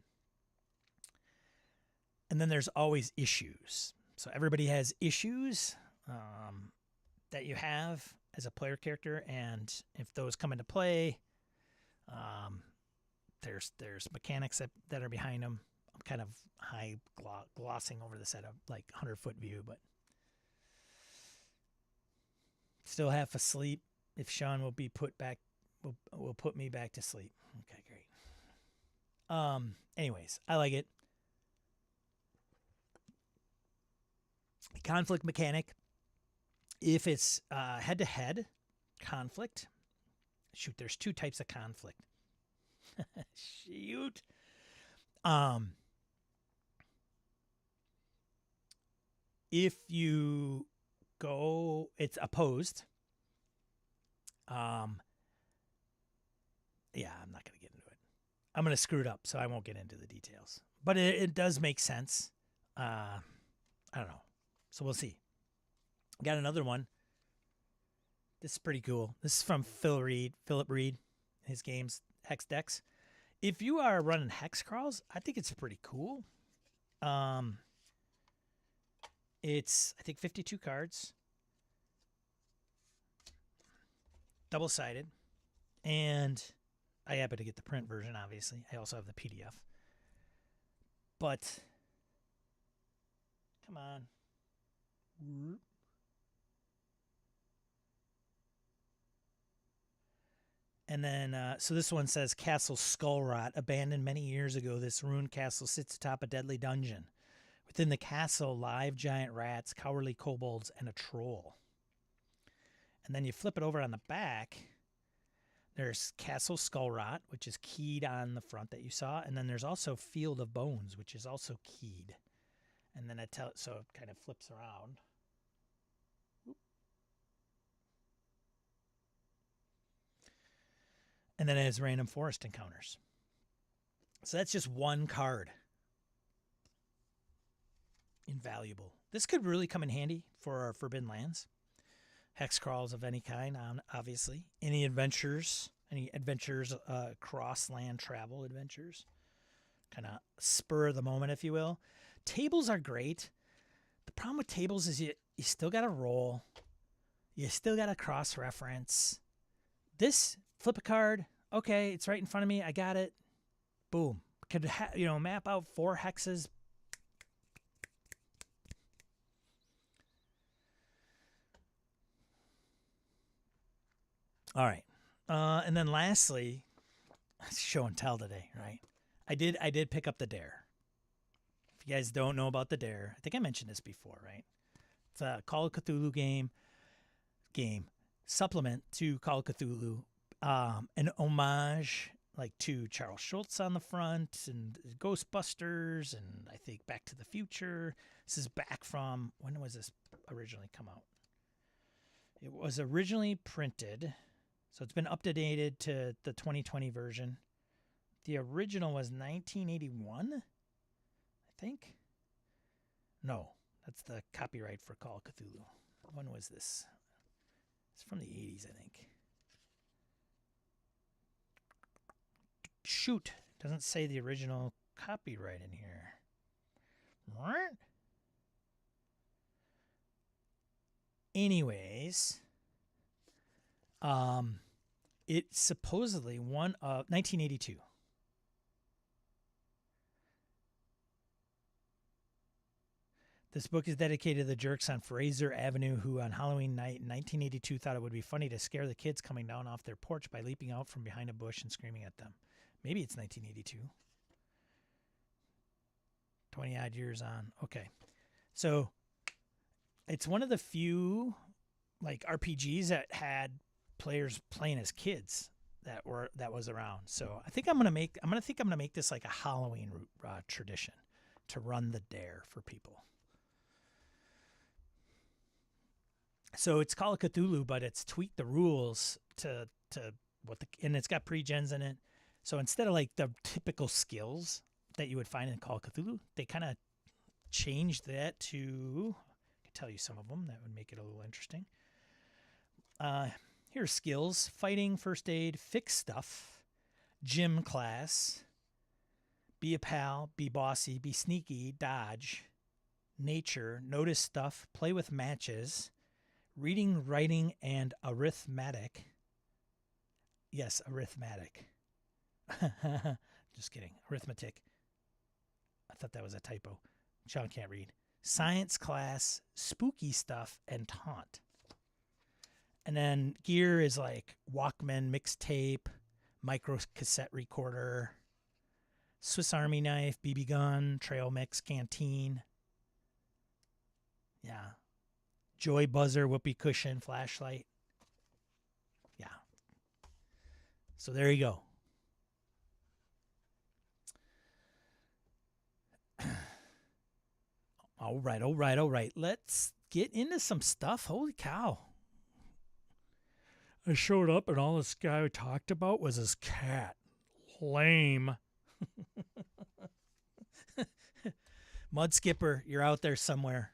then there's always issues. So everybody has issues that you have as a player character, and if those come into play, there's mechanics that are behind them. I'm kind of high glossing over this at a like 100-foot view, but still half asleep. If Sean will be put back, will put me back to sleep. Okay, great. Anyways, I like it. Conflict mechanic. If it's head-to-head conflict, shoot, there's 2 types of conflict. Shoot. If you go, it's opposed. Yeah, I'm not going to get into it. I'm going to screw it up, so I won't get into the details. But it does make sense. I don't know. So we'll see. Got another one. This is pretty cool. This is from Philip Reed, his games, Hex Decks. If you are running hex crawls, I think it's pretty cool. It's, I think, 52 cards. Double-sided. And I happen to get the print version, obviously. I also have the PDF. But, come on. And then, so this one says, Castle Skullrot. Abandoned many years ago, this ruined castle sits atop a deadly dungeon. Within the castle, live giant rats, cowardly kobolds, and a troll. And then you flip it over on the back. There's Castle Skullrot, which is keyed on the front that you saw. And then there's also Field of Bones, which is also keyed. And then so it kind of flips around. And then it has random forest encounters. So that's just one card. Invaluable. This could really come in handy for our Forbidden Lands. Hex crawls of any kind, obviously. Any adventures, cross-land travel adventures. Kind of spur of the moment, if you will. Tables are great. The problem with tables is you still got to roll. You still got to cross-reference. This, flip a card. Okay, it's right in front of me. I got it. Boom. Could map out 4 hexes. All right. And then lastly, show and tell today, right? I did pick up the Dare. If you guys don't know about the Dare, I think I mentioned this before, right? It's a Call of Cthulhu game supplement to Call of Cthulhu, an homage like to Charles Schultz on the front and Ghostbusters and I think Back to the Future. This is back from, when was this originally come out? It was originally printed, so it's been updated to the 2020 version. The original was 1981, I think. No, that's the copyright for Call of Cthulhu. When was this? It's from the 80s, I think. Shoot, doesn't say the original copyright in here. What? Anyways, it's supposedly one of 1982. This book is dedicated to the jerks on Fraser Avenue who on Halloween night in 1982 thought it would be funny to scare the kids coming down off their porch by leaping out from behind a bush and screaming at them. Maybe it's 1982. 20-odd years on. Okay. So it's one of the few like RPGs that had players playing as kids that was around. So I think I'm gonna make this like a Halloween tradition to run the Dare for people. So it's Call of Cthulhu, but it's tweaked the rules to and it's got pre-gens in it. So instead of like the typical skills that you would find in Call of Cthulhu, they kind of changed that to, I can tell you some of them that would make it a little interesting. Here's skills: fighting, first aid, fix stuff, gym class, be a pal, be bossy, be sneaky, dodge, nature, notice stuff, play with matches, reading, writing, and arithmetic. Yes, arithmetic. Just kidding. Arithmetic. I thought that was a typo. Sean can't read. Science class, spooky stuff, and taunt. And then gear is like Walkman mixtape, micro cassette recorder, Swiss Army knife, BB gun, trail mix, canteen. Yeah. Joy buzzer, whoopee cushion, flashlight. Yeah. So there you go. All right, all right, all right. Let's get into some stuff. Holy cow. I showed up and all this guy talked about was his cat. Lame. Mud Skipper, you're out there somewhere.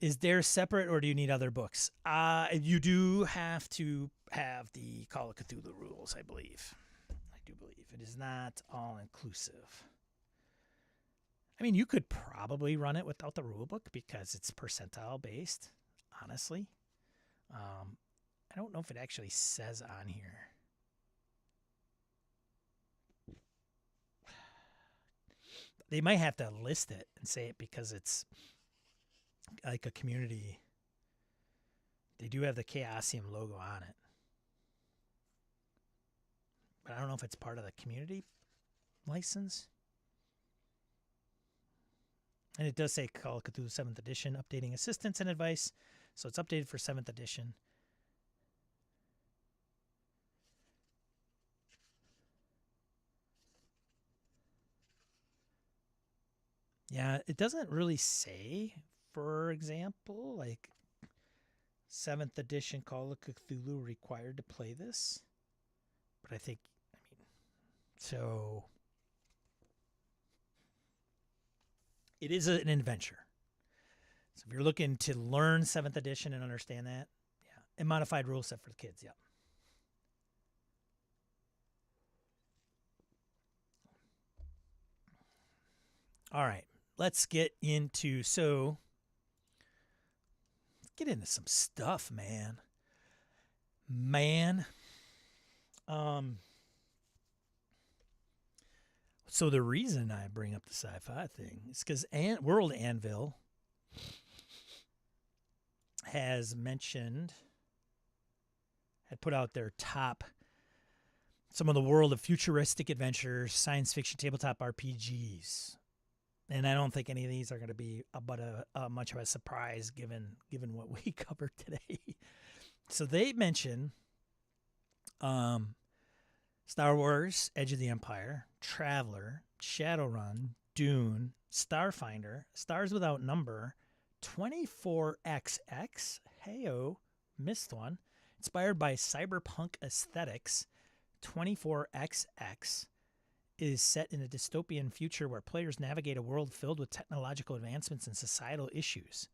Is there separate or do you need other books? You do have to have the Call of Cthulhu rules, I believe. I do believe. It is not all-inclusive. I mean, you could probably run it without the rule book because it's percentile-based, honestly. I don't know if it actually says on here. They might have to list it and say it because it's like a community. They do have the Chaosium logo on it. But I don't know if it's part of the community license. And it does say Call of Cthulhu 7th edition, updating assistance and advice. So it's updated for 7th edition. Yeah, it doesn't really say, for example, like 7th edition Call of Cthulhu required to play this. But I think, so it is an adventure. So if you're looking to learn 7th edition and understand that, yeah, and modified rule set for the kids, yeah. All right, let's get into, let's get into some stuff, man. So the reason I bring up the sci-fi thing is because World Anvil had put out their top, some of the world of futuristic adventures, science fiction tabletop RPGs. And I don't think any of these are going to be much of a surprise given what we covered today. So they mention Star Wars, Edge of the Empire, Traveler, Shadowrun, Dune, Starfinder, Stars Without Number, 24XX, heyo, missed one, inspired by cyberpunk aesthetics. 24XX is set in a dystopian future where players navigate a world filled with technological advancements and societal issues.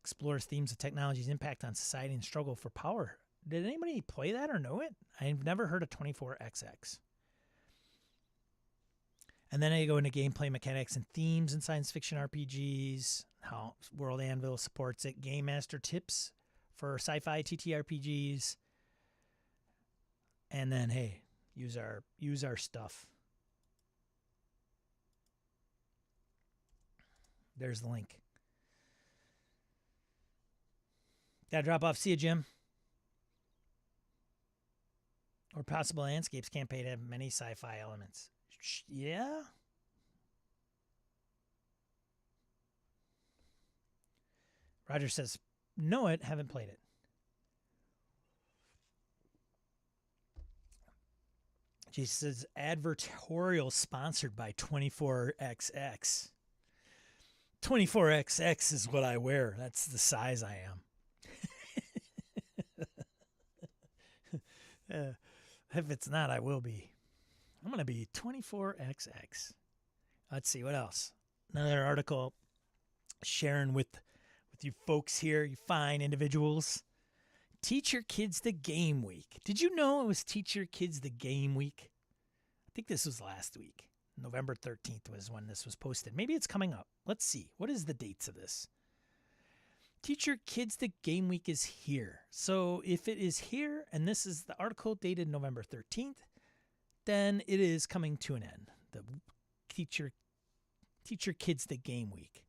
Explores themes of technology's impact on society and struggle for power. Did anybody play that or know it? I've never heard of 24XX. And then I go into gameplay mechanics and themes in science fiction RPGs, how World Anvil supports it, Game Master tips for SciFi TTRPGs, and then, hey, use our stuff. There's the link. Gotta drop off. See you, Jim. Or Possible Landscapes campaign have many sci-fi elements. Yeah? Roger says, know it, haven't played it. Jason says, advertorial sponsored by 24XX. 24XX is what I wear. That's the size I am. If it's not, I will be. I'm going to be 24XX. Let's see, what else? Another article sharing with you folks here, you fine individuals. Teach Your Kids the Game Week. Did you know it was Teach Your Kids the Game Week? I think this was last week. November 13th was when this was posted. Maybe it's coming up. Let's see. What is the dates of this? Teach Your Kids the Game Week is here. So if it is here, and this is the article dated November 13th, then it is coming to an end. The Teach Your Kids the Game Week.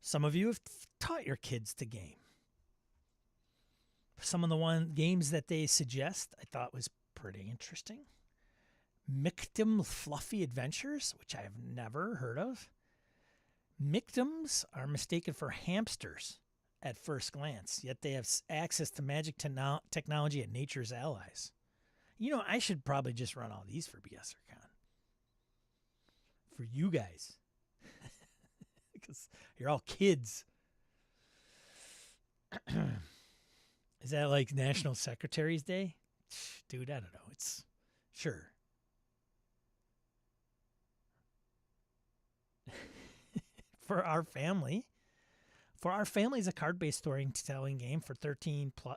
Some of you have taught your kids to game. Some of the games that they suggest I thought was pretty interesting. Mictum Fluffy Adventures, which I have never heard of. Mictums are mistaken for hamsters at first glance, yet they have access to magic technology and nature's allies. You know, I should probably just run all these for BSRCon. for you guys. Because you're all kids. Is that like National Secretary's Day? Dude, I don't know. It's sure. For our family is a card-based storytelling game for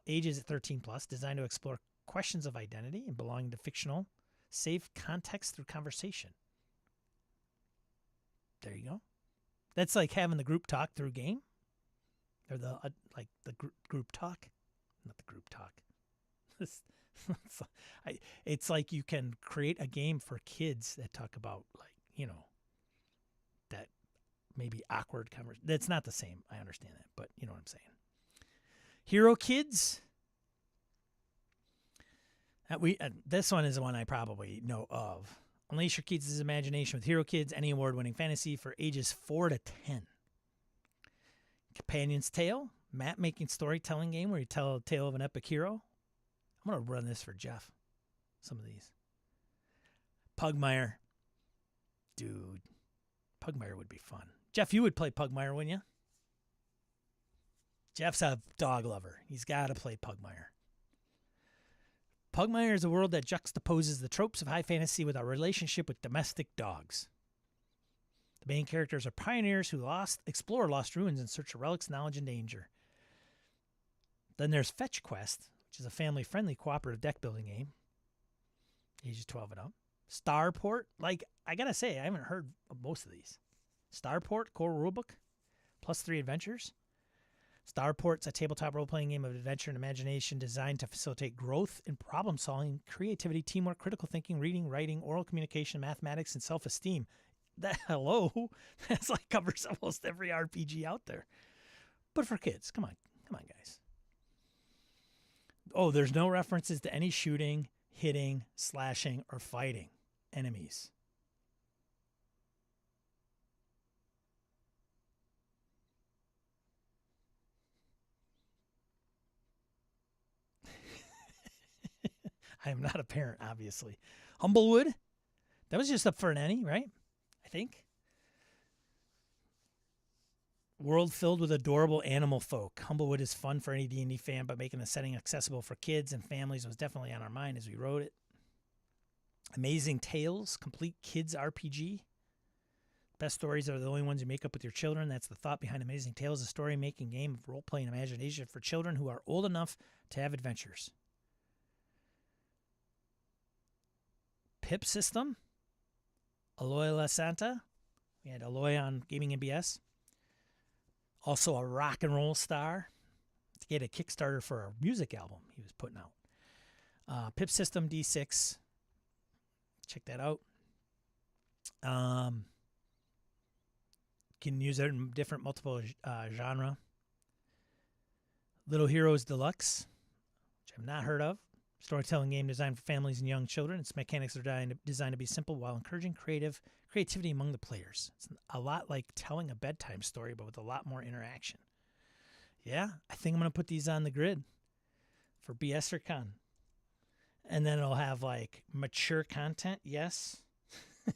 ages 13 plus, designed to explore questions of identity and belonging to fictional, safe context through conversation. There you go. That's like having the group talk through game, or the group talk, not the group talk. It's like you can create a game for kids that talk about, like, you know, that maybe awkward conversation. That's not the same. I understand that, but you know what I'm saying. Hero Kids. This one is the one I probably know of. Unleash your kids' imagination with Hero Kids, any award-winning fantasy for ages 4 to 10. Companion's Tale, map-making storytelling game where you tell a tale of an epic hero. I'm going to run this for Jeff, some of these. Pugmire. Dude, Pugmire would be fun. Jeff, you would play Pugmire, wouldn't you? Jeff's a dog lover. He's got to play Pugmire. Pugmire is a world that juxtaposes the tropes of high fantasy with our relationship with domestic dogs. The main characters are pioneers who explore lost ruins in search of relics, knowledge, and danger. Then there's Fetch Quest, which is a family-friendly cooperative deck-building game. Ages 12 and up. Starport, like, I gotta say, I haven't heard of most of these. Starport, core rulebook, +3 adventures. Starport's a tabletop role-playing game of adventure and imagination designed to facilitate growth in problem-solving, creativity, teamwork, critical thinking, reading, writing, oral communication, mathematics, and self-esteem. That's like covers almost every RPG out there. But for kids, come on, guys. Oh, there's no references to any shooting, hitting, slashing, or fighting enemies. I am not a parent, obviously. Humblewood, that was just up for an Annie, right? I think. World filled with adorable animal folk. Humblewood is fun for any D&D fan, but making the setting accessible for kids and families was definitely on our mind as we wrote it. Amazing Tales, complete kids RPG. Best stories are the only ones you make up with your children. That's the thought behind Amazing Tales, a story-making game of role-playing imagination for children who are old enough to have adventures. Pip System, Aloy La Santa. We had Aloy on Gaming NBS. Also a rock and roll star. He had a Kickstarter for a music album he was putting out. Pip System D6. Check that out. Can use it in different multiple genre. Little Heroes Deluxe, which I've not heard of. Storytelling game designed for families and young children. Its mechanics are designed to be simple while encouraging creativity among the players. It's a lot like telling a bedtime story, but with a lot more interaction. Yeah, I think I'm going to put these on the grid for BS or Con. And then it'll have like mature content, yes,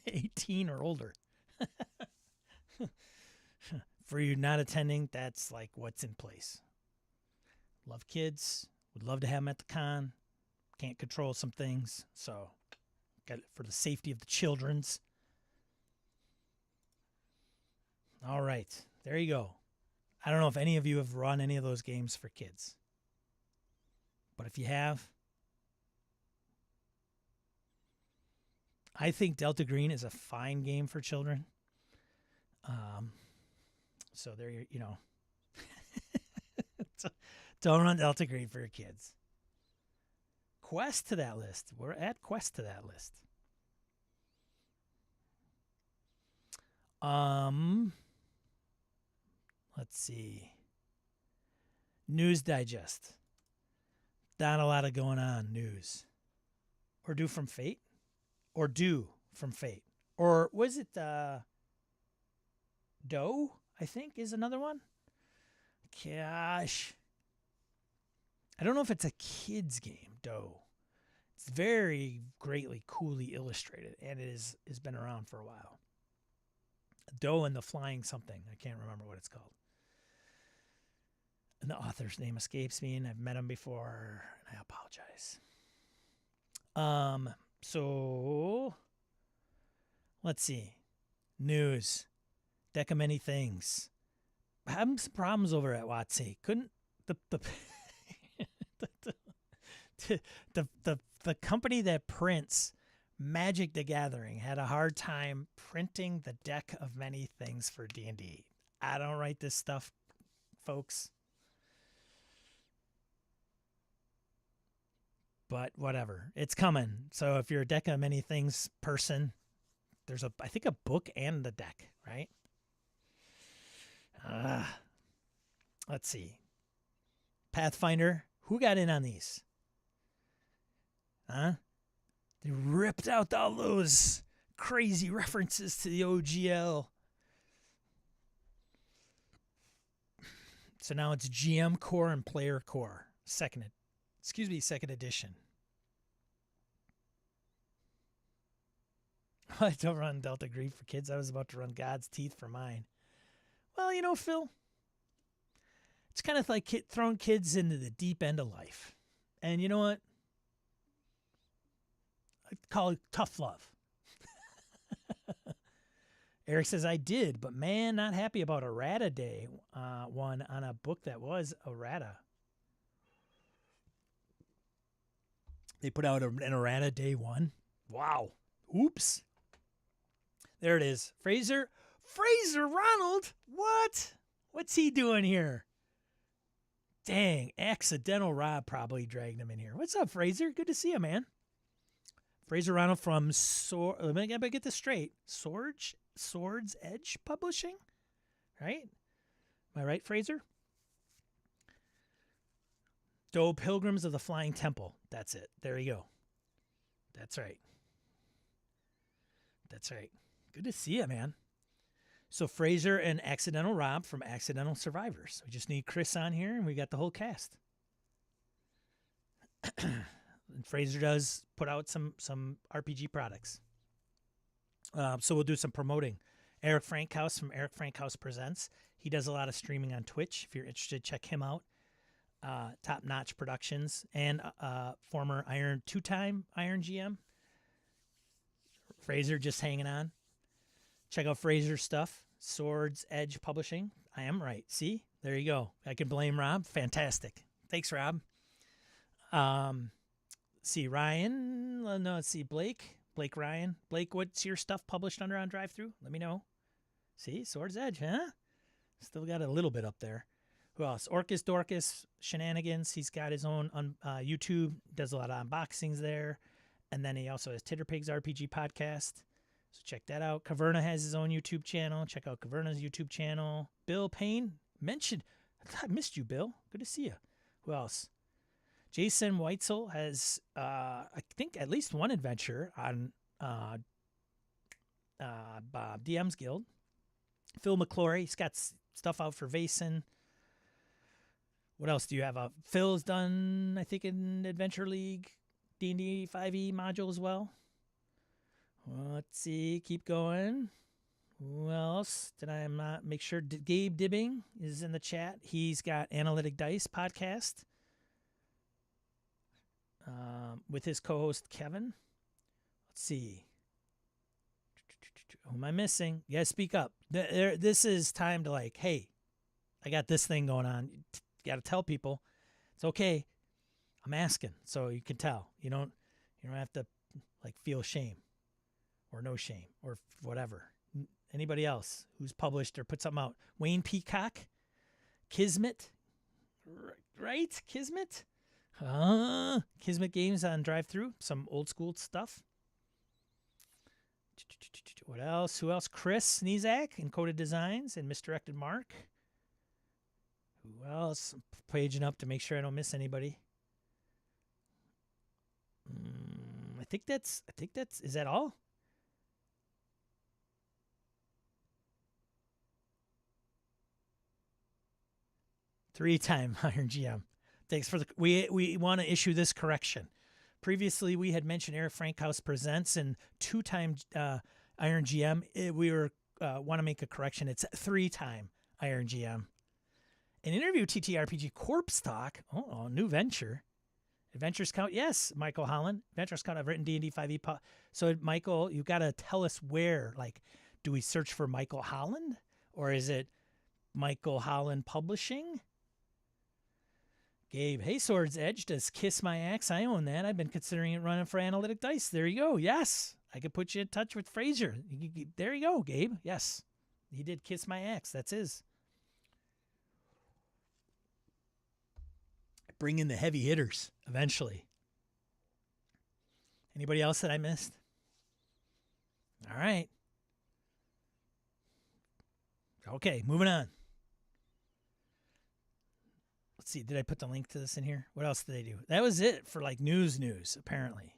18 or older. For you not attending, that's like what's in place. Love kids. Would love to have them at the con. Can't control some things, so got it for the safety of the children's. All right, there you go. I don't know if any of you have run any of those games for kids, but if you have, I think Delta Green is a fine game for children. So there, you know, don't run Delta Green for your kids. Quest to that list. We're at Quest to that list. Let's see. News Digest. Not a lot of going on. News. Or Do from Fate. Or Do from Fate. Or was it Doe, I think, is another one? Gosh. I don't know if it's a kid's game, Doe. It's very greatly, coolly illustrated, and it has been around for a while. Doe and the Flying something. I can't remember what it's called. And the author's name escapes me, and I've met him before, and I apologize. So let's see. News. Deck of many things. Having some problems over at WotC. Couldn't the the company that prints Magic the Gathering had a hard time printing the deck of many things for D&D. I don't write this stuff, folks. But whatever. It's coming. So if you're a deck of many things person, there's I think a book and the deck, right? Let's see. Pathfinder. Who got in on these? Huh? They ripped out all those crazy references to the OGL. So now it's GM Core and Player Core. Second edition. I don't run Delta Green for kids. I was about to run God's Teeth for mine. Well, you know, Phil, it's kind of like throwing kids into the deep end of life. And you know what? I call it tough love. Eric says, I did, but man, not happy about Errata Day one on a book that was Errata. They put out an Errata Day 1. Wow. Oops. There it is. Fraser Ronald. What? What's he doing here? Dang. Accidental Rob probably dragged him in here. What's up, Fraser? Good to see you, man. Fraser Ronald from let me get this straight. Swords Edge Publishing? Right? Am I right, Fraser? Doe Pilgrims of the Flying Temple. That's it. There you go. That's right. That's right. Good to see you, man. So Fraser and Accidental Rob from Accidental Survivors. We just need Chris on here, and we got the whole cast. And Fraser does put out some RPG products. So we'll do some promoting. Eric Frankhouse from Eric Frankhouse Presents. He does a lot of streaming on Twitch. If you're interested, check him out. Top Notch Productions and former two-time Iron GM. Fraser just hanging on. Check out Fraser's stuff. Swords Edge Publishing. I am right. See? There you go. I can blame Rob. Fantastic. Thanks, Rob. See, Ryan. No, let's see. Blake Ryan. Blake, what's your stuff published under on Drive-Thru? Let me know. See? Swords Edge, huh? Still got a little bit up there. Who else? Orcus Dorcas Shenanigans. He's got his own on YouTube. Does a lot of unboxings there. And then he also has Titterpigs RPG podcast. So check that out. Caverna has his own YouTube channel. Check out Caverna's YouTube channel. Bill Payne mentioned. I missed you, Bill. Good to see you. Who else? Jason Weitzel has, I think, at least one adventure on Bob DM's Guild. Phil McClory, he's got stuff out for Vason. What else do you have? Phil's done, I think, an Adventure League D&D 5e module as well. Let's see. Keep going. Who else did I not make sure? Gabe Dibbing is in the chat. He's got Analytic Dice podcast with his co-host Kevin. Let's see. Who am I missing? You guys speak up. This is time to like, hey, I got this thing going on. You got to tell people. It's okay. I'm asking, so you can tell. You don't have to like feel shame or no shame or whatever. Anybody else who's published or put something out? Wayne Peacock, Kismet, right? Kismet, Kismet Games on Drive-Thru. Some old school stuff. What else? Who else? Chris Sneezak, Encoded Designs and Misdirected Mark. Who else? I'm paging up to make sure I don't miss anybody. I think that's, is that all? Three-time Iron GM. Thanks for we want to issue this correction. Previously, we had mentioned Eric Frankhouse Presents and two-time Iron GM. We were want to make a correction. It's 3-time Iron GM. An interview TTRPG Corpse Talk. Oh, new venture. Adventures Count. Yes, Michael Holland. Adventures Count. I've written D&D 5e. So, Michael, you got to tell us where. Like, do we search for Michael Holland? Or is it Michael Holland Publishing? Gabe, hey, Sword's Edge, does Kiss My Axe? I own that. I've been considering it running for Analytic Dice. There you go. Yes. I could put you in touch with Fraser. There you go, Gabe. Yes. He did Kiss My Axe. That's his. Bring in the heavy hitters eventually. Anybody else that I missed? All right. Okay, moving on. Let's see. Did I put the link to this in here? What else did they do? That was it for like news, apparently.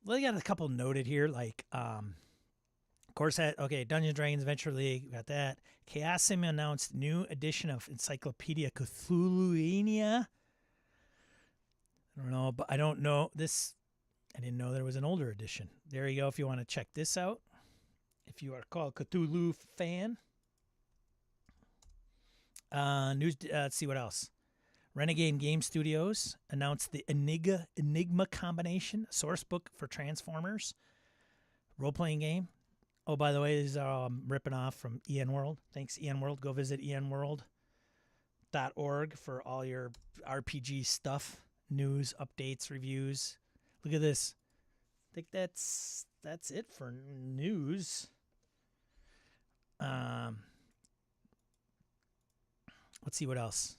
Well, they got a couple noted here, like, of course, Dungeons & Dragons Adventure League, got that. Chaos Sim announced new edition of Encyclopedia Cthulhuania. I don't know, but I don't know this. I didn't know there was an older edition. There you go if you want to check this out. If you are called Cthulhu fan. Let's see what else. Renegade Game Studios announced the Enigma combination, source book for Transformers, role-playing game. Oh, by the way, these are ripping off from EN World. Thanks, EN World. Go visit enworld.org for all your RPG stuff, news, updates, reviews. Look at this. I think that's it for news. Let's see what else.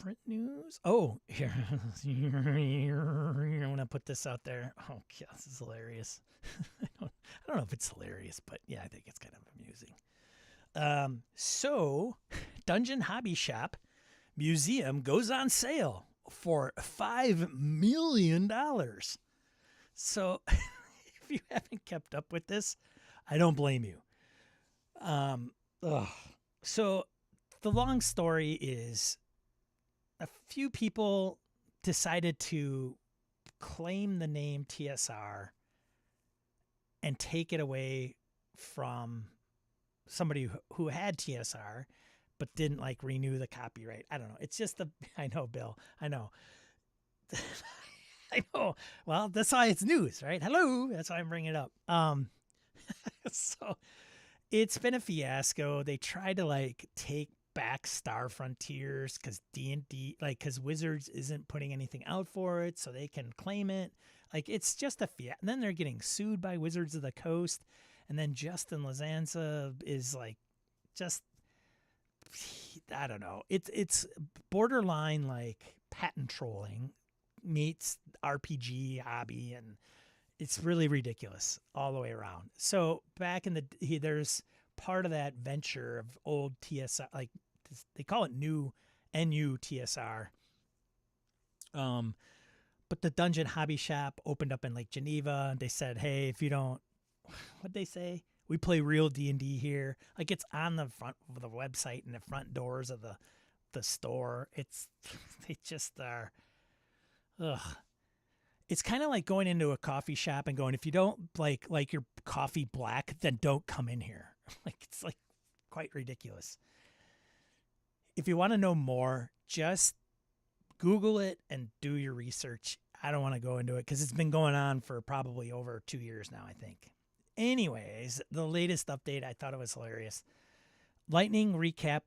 Print news. Oh, here. I'm gonna put this out there. Oh, yeah, this is hilarious. I don't know if it's hilarious, but yeah, I think it's kind of amusing. So, Dungeon Hobby Shop Museum goes on sale for $5 million. So, if you haven't kept up with this, I don't blame you. So, the long story is a few people decided to claim the name TSR and take it away from somebody who had TSR but didn't like renew the copyright. I don't know. It's just I know, Bill. I know. I know. Well, that's why it's news, right? Hello. That's why I'm bringing it up. So it's been a fiasco. They tried to like take back Star Frontiers because D&D, like, because Wizards isn't putting anything out for it, so they can claim it. Like, it's just a fiasco. And then they're getting sued by Wizards of the Coast. And then Justin Lazanza is like, just, I don't know. It's borderline like patent trolling meets RPG hobby, and it's really ridiculous all the way around. So back in there's part of that venture of old TSR, like they call it new NU TSR. But the Dungeon Hobby Shop opened up in like Geneva, and they said, hey, if you don't, what'd they say? We play real D&D here. Like, it's on the front of the website and the front doors of the store. They just are, ugh. It's kind of like going into a coffee shop and going, if you don't like your coffee black, then don't come in here. Like, it's like quite ridiculous. If you want to know more, just Google it and do your research. I don't want to go into it because it's been going on for probably over 2 years now, I think. Anyways, the latest update, I thought it was hilarious. Lightning recap.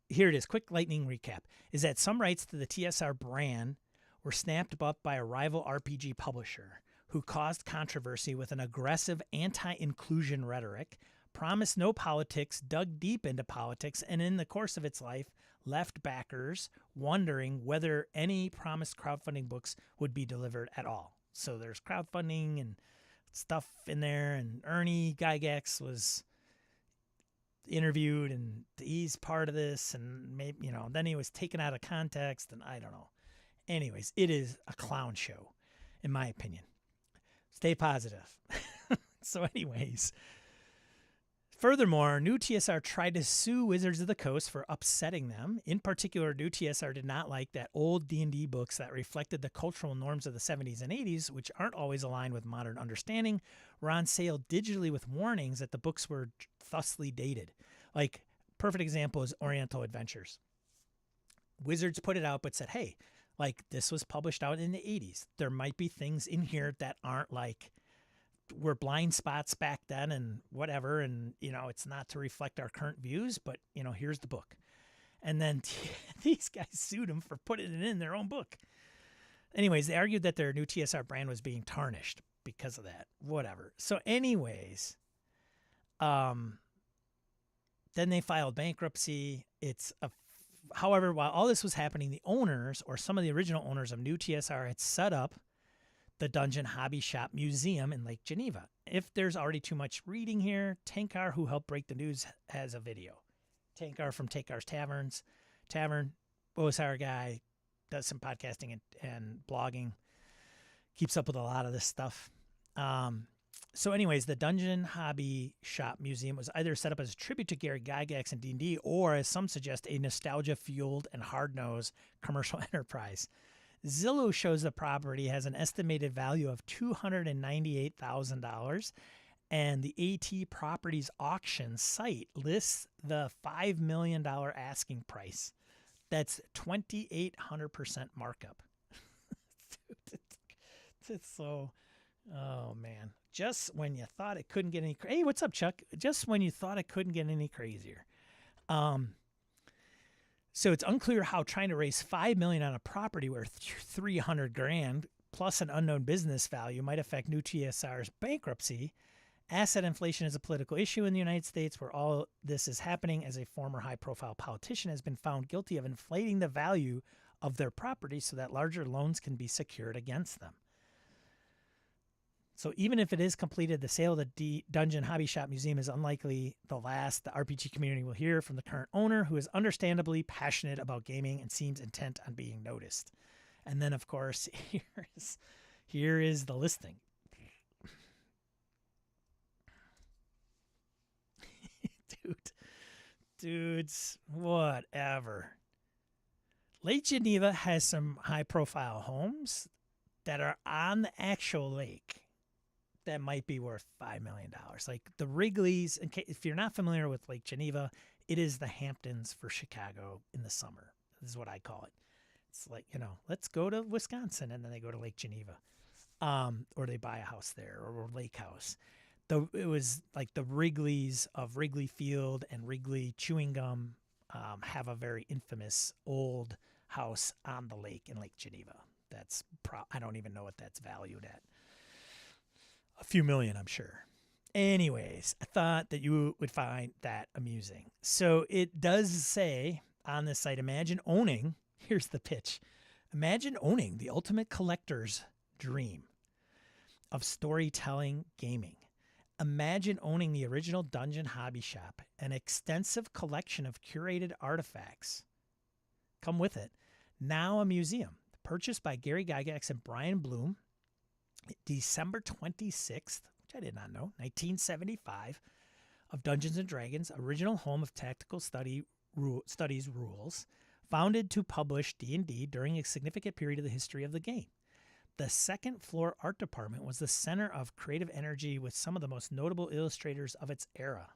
Here it is. Quick lightning recap is that some rights to the TSR brand were snapped up by a rival RPG publisher who caused controversy with an aggressive anti-inclusion rhetoric, promised no politics, dug deep into politics, and in the course of its life, left backers wondering whether any promised crowdfunding books would be delivered at all. So there's crowdfunding and stuff in there, and Ernie Gygax was interviewed, and he's part of this, and maybe, then he was taken out of context, and I don't know. Anyways, it is a clown show, in my opinion. Stay positive. So anyways, Furthermore, New TSR tried to sue Wizards of the Coast for upsetting them. In particular, New TSR did not like that old D&D books that reflected the cultural norms of the 70s and 80s, which aren't always aligned with modern understanding, were on sale digitally with warnings that the books were thusly dated. Like, perfect example is Oriental Adventures. Wizards put it out but said, hey, like, this was published out in the 80s. There might be things in here that aren't like, were blind spots back then and whatever. And, it's not to reflect our current views, but, here's the book. And then these guys sued them for putting it in their own book. Anyways, they argued that their New TSR brand was being tarnished because of that. Whatever. So anyways, then they filed bankruptcy. However, while all this was happening, the owners, or some of the original owners of New TSR, had set up the Dungeon Hobby Shop Museum in Lake Geneva. If there's already too much reading here, Tankar, who helped break the news, has a video. Tankar from Tankar's Tavern, OSR guy, does some podcasting and blogging, keeps up with a lot of this stuff. So anyways, the Dungeon Hobby Shop Museum was either set up as a tribute to Gary Gygax and D&D, or, as some suggest, a nostalgia-fueled and hard-nosed commercial enterprise. Zillow shows the property has an estimated value of $298,000, and the AT Properties auction site lists the $5 million asking price. That's 2,800% markup. It's so, oh man. Just when you thought it couldn't get any, hey, what's up, Chuck? Just when you thought it couldn't get any crazier. So it's unclear how trying to raise $5 million on a property worth $300,000 plus an unknown business value might affect New TSR's bankruptcy. Asset inflation is a political issue in the United States, where all this is happening as a former high-profile politician has been found guilty of inflating the value of their property so that larger loans can be secured against them. So even if it is completed, the sale of the Dungeon Hobby Shop Museum is unlikely the last the RPG community will hear from the current owner, who is understandably passionate about gaming and seems intent on being noticed. And then, of course, here is the listing. Dudes, whatever. Lake Geneva has some high-profile homes that are on the actual lake that might be worth $5 million. Like the Wrigley's, if you're not familiar with Lake Geneva, it is the Hamptons for Chicago in the summer. This is what I call it. It's like, let's go to Wisconsin, and then they go to Lake Geneva. Or they buy a house there, or a lake house. It was like the Wrigley's of Wrigley Field and Wrigley Chewing Gum have a very infamous old house on the lake in Lake Geneva. I don't even know what that's valued at. A few million, I'm sure. Anyways, I thought that you would find that amusing. So it does say on this site, here's the pitch. Imagine owning the ultimate collector's dream of storytelling gaming. Imagine owning the original Dungeon Hobby Shop, an extensive collection of curated artifacts. Come with it. Now a museum, purchased by Gary Gygax and Brian Bloom, December 26th, which I did not know, 1975, of Dungeons & Dragons, original home of Tactical Studies Rules, founded to publish D&D during a significant period of the history of the game. The second floor art department was the center of creative energy with some of the most notable illustrators of its era,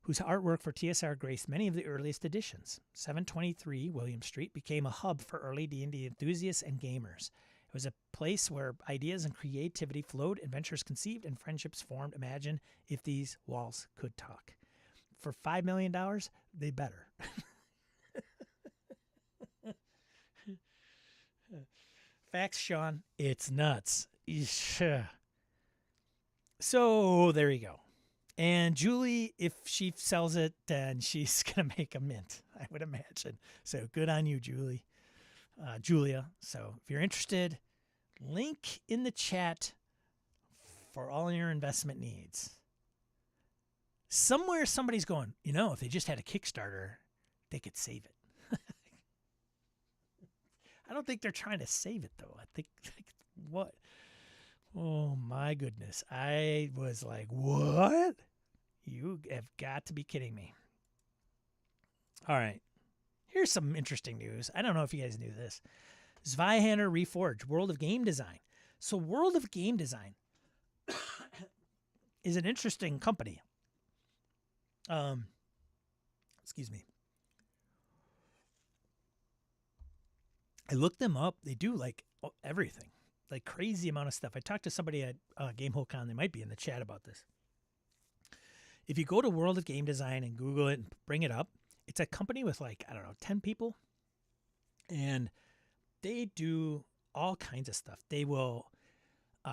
whose artwork for TSR graced many of the earliest editions. 723 William Street became a hub for early D&D enthusiasts and gamers. It was a place where ideas and creativity flowed, adventures conceived, and friendships formed. Imagine if these walls could talk. For $5 million, they better. Facts, Sean. It's nuts. So there you go. And Julie, if she sells it, then she's going to make a mint, I would imagine. So good on you, Julia. So if you're interested, link in the chat for all your investment needs. Somewhere somebody's going, if they just had a Kickstarter, they could save it. I don't think they're trying to save it, though. I think, what? Oh, my goodness. I was like, what? You have got to be kidding me. All right. Here's some interesting news. I don't know if you guys knew this. Zweihander Reforged, World of Game Design. So World of Game Design is an interesting company. Excuse me. I looked them up. They do like everything, like crazy amount of stuff. I talked to somebody at GameholeCon. They might be in the chat about this. If you go to World of Game Design and Google it and bring it up, it's a company with like, I don't know, 10 people. And they do all kinds of stuff. They will,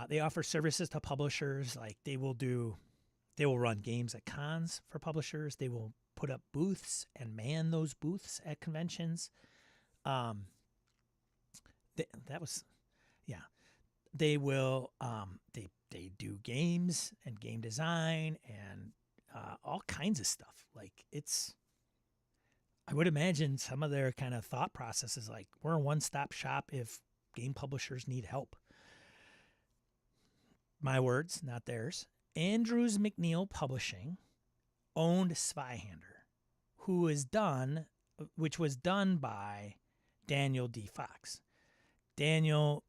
they offer services to publishers. Like they will run games at cons for publishers. They will put up booths and man those booths at conventions. They will, they do games and game design and all kinds of stuff. Like I would imagine some of their kind of thought process is like, we're a one-stop shop if game publishers need help. My words, not theirs. Andrews McNeil Publishing owned Zweihander, which was done by Daniel D. Fox. Daniel,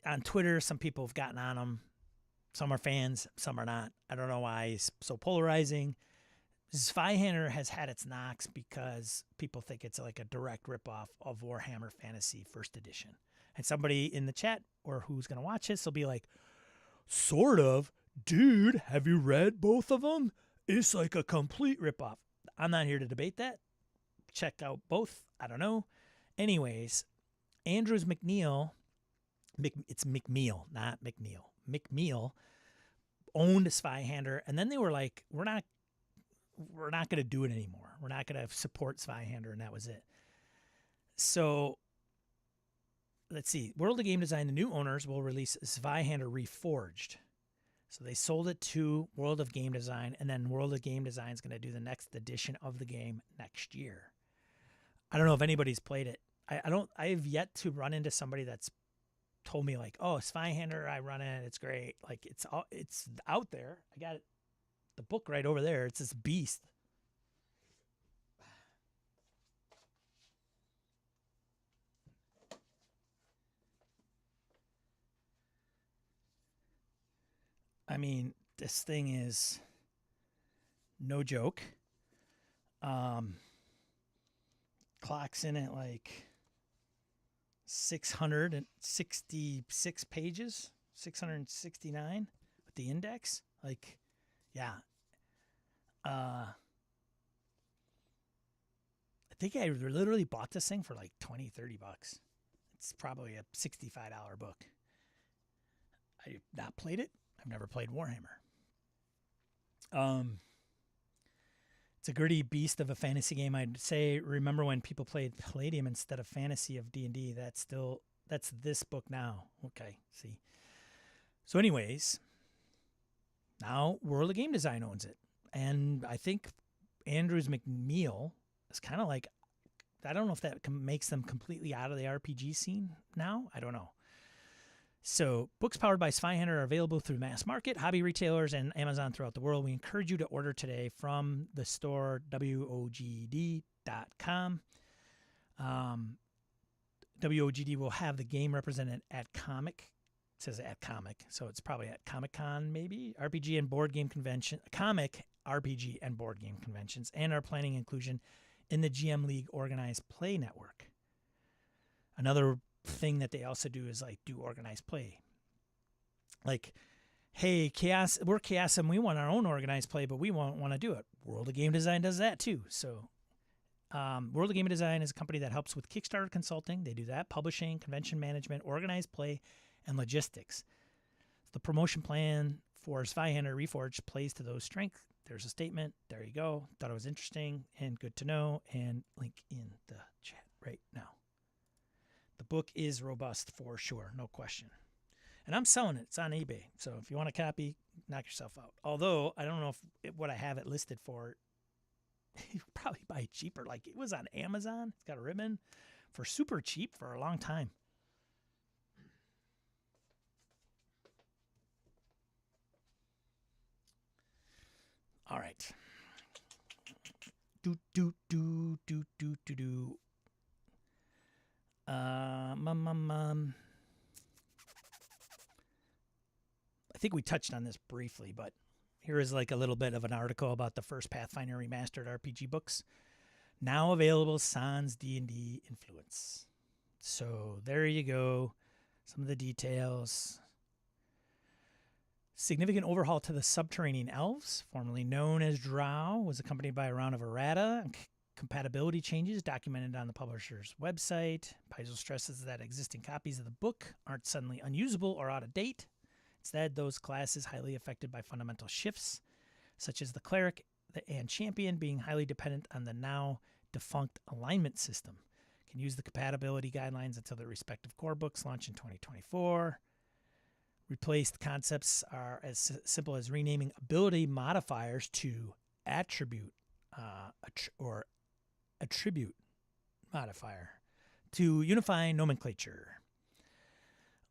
on Twitter, some people have gotten on him. Some are fans, some are not. I don't know why he's so polarizing. Zweihander has had its knocks because people think it's like a direct ripoff of Warhammer Fantasy First Edition. And somebody in the chat or who's going to watch this will be like, sort of. Dude, have you read both of them? It's like a complete ripoff. I'm not here to debate that. Check out both. I don't know. Anyways, Andrews McNeil, it's McNeil, not McNeil. McNeil owned Zweihander, and then they were like, we're not going to do it anymore. We're not going to support Zweihander, and that was it. So let's see. World of Game Design, the new owners will release Zweihander Reforged. So they sold it to World of Game Design, and then World of Game Design is going to do the next edition of the game next year. I don't know if anybody's played it. I have yet to run into somebody that's told me like, oh, Zweihander, I run it. It's great. Like it's out there. I got it, the book right over there. It's this beast. I mean, this thing is no joke. Clocks in at like 666 pages, 669 with the index. Like, yeah. I think I literally bought this thing for like $20-$30. It's probably a $65 book. I've not played it. I've never played Warhammer. It's a gritty beast of a fantasy game. I'd say, remember when people played Palladium instead of Fantasy of D&D? That's this book now. Okay, see. So anyways, now World of Game Design owns it. And I think Andrews McNeil is kind of like, I don't know if that makes them completely out of the RPG scene now. I don't know. So books powered by Zweihander are available through mass market, hobby retailers, and Amazon throughout the world. We encourage you to order today from the store, WOGD.com. WOGD will have the game represented at Comic. It says at Comic, so it's probably at Comic-Con maybe, RPG and board game convention, Comic, RPG, and board game conventions, and are planning inclusion in the GM League Organized Play Network. Another thing that they also do is like do organized play. Like, hey, Chaos, we're Chaos and we want our own organized play, but we won't want to do it. World of Game Design does that too. So World of Game Design is a company that helps with Kickstarter consulting. They do that, publishing, convention management, organized play, and logistics. The promotion plan for Zweihander Reforged plays to those strengths. There's a statement. There you go. Thought it was interesting and good to know, and link in the chat right now. The book is robust for sure, no question. And I'm selling it. It's on eBay. So if you want a copy, knock yourself out. Although, I don't know if what I have it listed for, you could probably buy it cheaper. Like, it was on Amazon. It's got a ribbon for super cheap for a long time. All right. Do. I think we touched on this briefly, but here is like a little bit of an article about the first Pathfinder Remastered RPG books. Now available Sans D&D Influence. So there you go. Some of the details. Significant overhaul to the subterranean elves, formerly known as Drow, was accompanied by a round of errata and compatibility changes documented on the publisher's website. Paizo stresses that existing copies of the book aren't suddenly unusable or out of date. Instead, those classes highly affected by fundamental shifts, such as the cleric and champion being highly dependent on the now defunct alignment system, can use the compatibility guidelines until their respective core books launch in 2024. Replaced concepts are as simple as renaming ability modifiers to attribute or attribute modifier to unify nomenclature.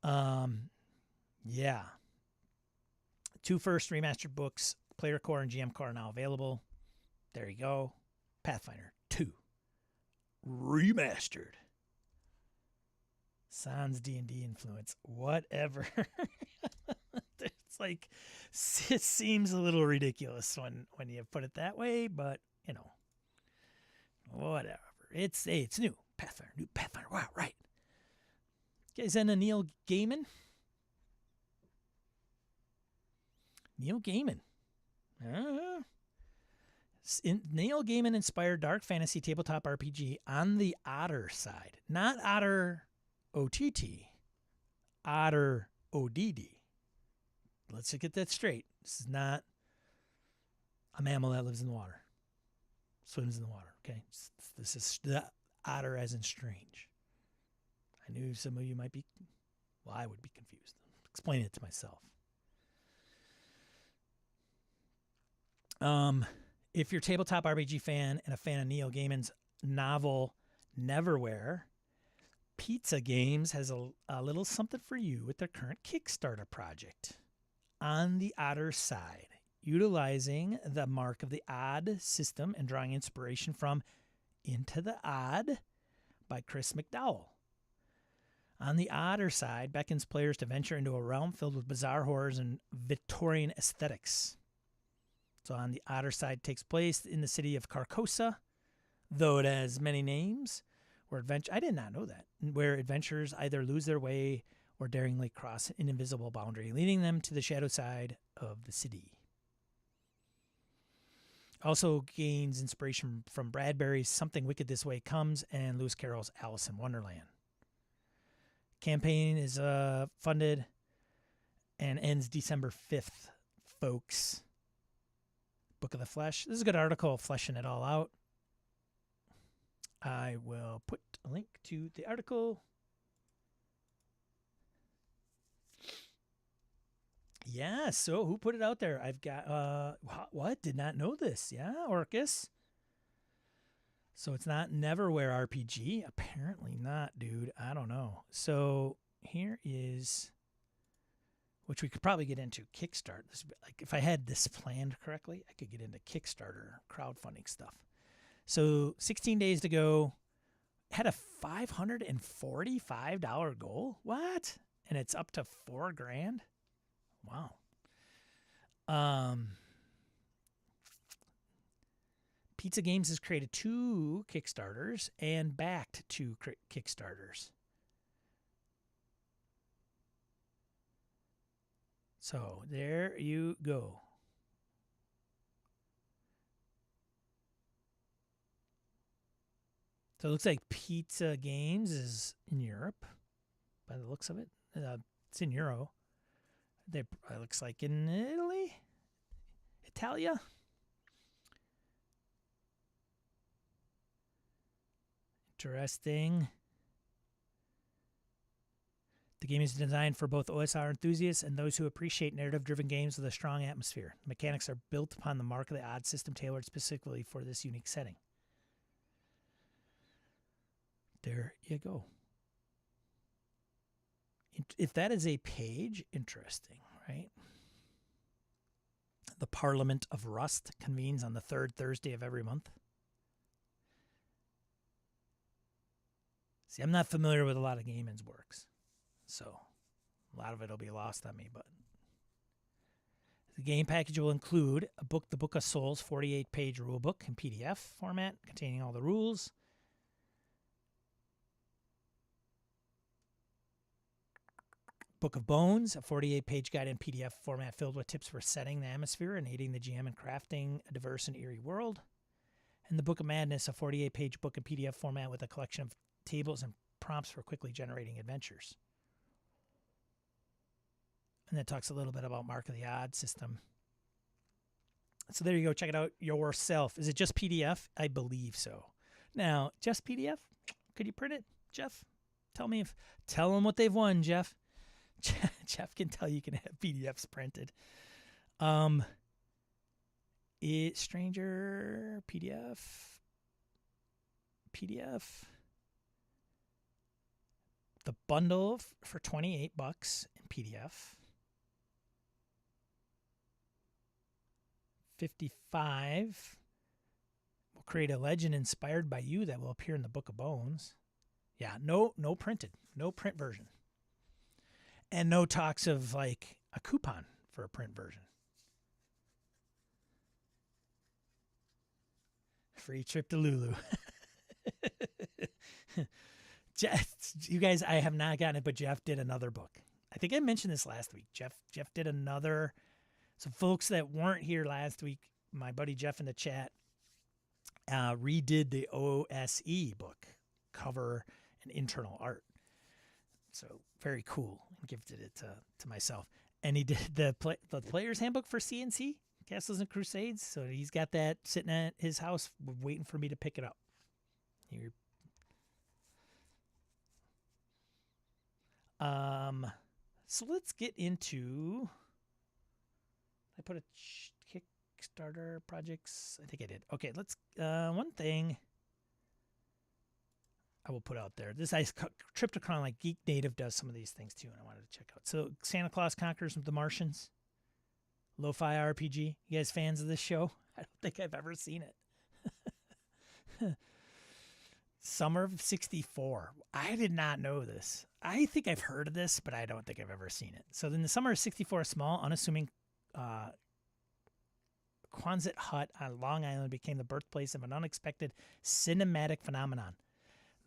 Yeah. 2 first remastered books, Player Core and GM Core, are now available. There you go. Pathfinder 2 Remastered. Sans D&D Influence. Whatever. It's like, it seems a little ridiculous when you put it that way, but, you know, whatever. It's new. Pathfinder. Wow, right. You guys into Neil Gaiman? Neil Gaiman. Neil Gaiman inspired dark fantasy tabletop RPG on the Otter side. Not Otter OTT. Otter ODD. Let's get that straight. This is not a mammal that lives in the water. Swims in the water, okay? This is the otter as in strange. I knew some of you might be, well, I would be confused. Explain it to myself. If you're a tabletop RPG fan and a fan of Neil Gaiman's novel Neverwhere, Pizza Games has a little something for you with their current Kickstarter project. On the Otter side, utilizing the Mark of the Odd system and drawing inspiration from Into the Odd by Chris McDowell. On the Otter side, beckons players to venture into a realm filled with bizarre horrors and Victorian aesthetics. So on the Otter side takes place in the city of Carcosa, though it has many names. I did not know that. Where adventurers either lose their way or daringly cross an invisible boundary, leading them to the shadow side of the city. Also gains inspiration from Bradbury's Something Wicked This Way Comes and Lewis Carroll's Alice in Wonderland. Campaign is funded and ends December 5th, folks. Book of the Flesh. This is a good article fleshing it all out. I will put a link to the article. Yeah, so who put it out there? I've got, what? Did not know this. Yeah, Orcus. So it's not Neverwhere RPG? Apparently not, dude. I don't know. So here is, which we could probably get into Kickstarter. Like if I had this planned correctly, I could get into Kickstarter crowdfunding stuff. So 16 days to go. Had a $545 goal. What? And it's up to $4,000. Wow. Pizza Games has created 2 Kickstarters and backed 2 Kickstarters. So there you go. So it looks like Pizza Games is in Europe, by the looks of it. It's in Euro. It looks like in Italy, Italia. Interesting. The game is designed for both OSR enthusiasts and those who appreciate narrative-driven games with a strong atmosphere. The mechanics are built upon the Mark of the Odd system tailored specifically for this unique setting. There you go. If that is a page, interesting, right? The Parliament of Rust convenes on the third Thursday of every month. See, I'm not familiar with a lot of Gaiman's works, so a lot of it will be lost on me. But the game package will include a book, The Book of Souls, 48-page rulebook in PDF format containing all the rules. Book of Bones, a 48-page guide in PDF format filled with tips for setting the atmosphere and aiding the GM in crafting a diverse and eerie world. And the Book of Madness, a 48-page book in PDF format with a collection of tables and prompts for quickly generating adventures. And that talks a little bit about Mark of the Odd system. So there you go. Check it out yourself. Is it just PDF? I believe so. Now, just PDF? Could you print it, Jeff? Tell them what they've won, Jeff. Jeff can tell you can have PDFs printed. Stranger PDF. The bundle for $28 in PDF. 55 will create a legend inspired by you that will appear in the Book of Bones. Yeah, no print version. And no talks of like a coupon for a print version. Free trip to Lulu. Jeff, you guys, I have not gotten it, but Jeff did another book. I think I mentioned this last week. Jeff did another. So folks that weren't here last week, my buddy Jeff in the chat redid the OSE book, cover and internal art. So very cool. I gifted it to myself. And he did the player's handbook for CNC, Castles and Crusades. So he's got that sitting at his house waiting for me to pick it up. Here. So let's get into, I put a Kickstarter projects. I think I did. Okay, let's, one thing I will put out there. This Triptychon, like Geek Native does some of these things too, and I wanted to check out. So Santa Claus Conquers the Martians, Lo-Fi RPG. You guys fans of this show? I don't think I've ever seen it. Summer of 64. I did not know this. I think I've heard of this, but I don't think I've ever seen it. So in the summer of 64, a small, unassuming Quonset hut on Long Island became the birthplace of an unexpected cinematic phenomenon.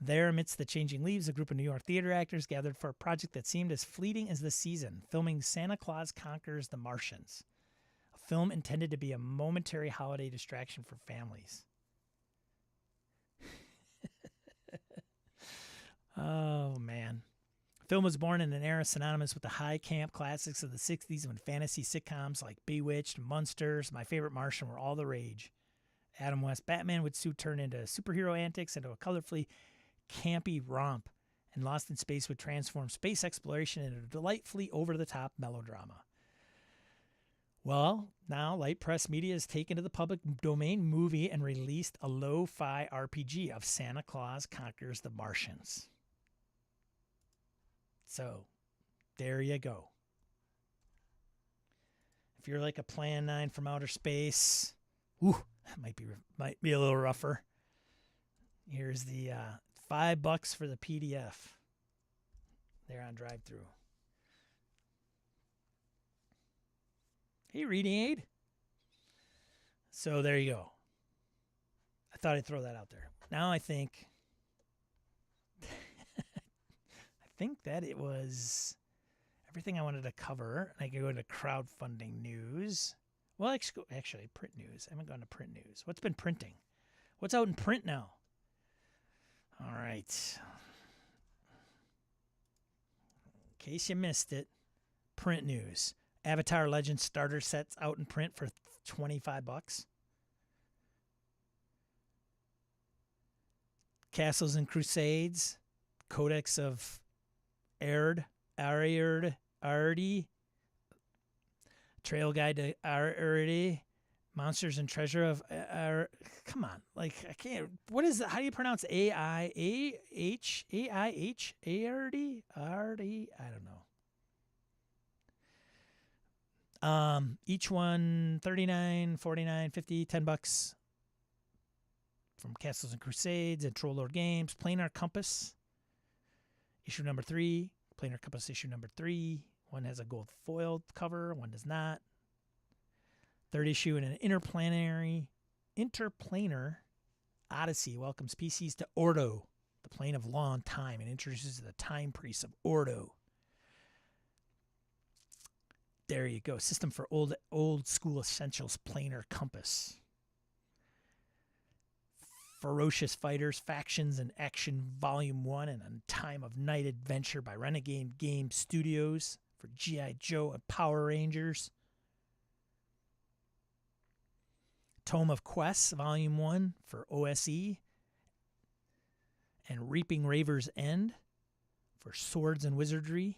There, amidst the changing leaves, a group of New York theater actors gathered for a project that seemed as fleeting as the season, filming Santa Claus Conquers the Martians, a film intended to be a momentary holiday distraction for families. Oh, man. The film was born in an era synonymous with the high camp classics of the 60s when fantasy sitcoms like Bewitched, Munsters, My Favorite Martian were all the rage. Adam West Batman would soon turn into superhero antics into a colorfully campy romp, and Lost in Space would transform space exploration into a delightfully over-the-top melodrama. Well, now Light Press Media has taken to the public domain movie and released a lo-fi RPG of Santa Claus Conquers the Martians. So, there you go. If you're like a Plan 9 from outer space, that might be a little rougher. Here's the $5 for the PDF. They're on drive-thru. Hey, Reading Aid. So there you go. I thought I'd throw that out there. Now I think that it was everything I wanted to cover. I can go to crowdfunding news. Well, actually, print news. I haven't gone to print news. What's been printing? What's out in print now? All right. In case you missed it, print news. Avatar Legends starter sets out in print for $25. Castles and Crusades, Codex of Ardi, Trail Guide to Ardi, Monsters and Treasure of come on, like I can't. What is it? How do you pronounce A-I-A-H A-I-H A-R-D? Ardi? I don't know. Each one $39, $49, $50, $10 from Castles and Crusades and Troll Lord Games. Planar Compass, issue number 3. Planar Compass, issue number 3. One has a gold foiled cover, one does not. Third issue in an interplanar Odyssey welcomes PCs to Ordo, the plane of law and time, and introduces the time priests of Ordo. There you go. System for old school essentials, Planar Compass. Ferocious Fighters, Factions, and Action Volume 1 and A Time of Night Adventure by Renegade Game Studios for G.I. Joe and Power Rangers. Tome of Quests, Volume 1 for OSE. And Reaping Raver's End for Swords and Wizardry.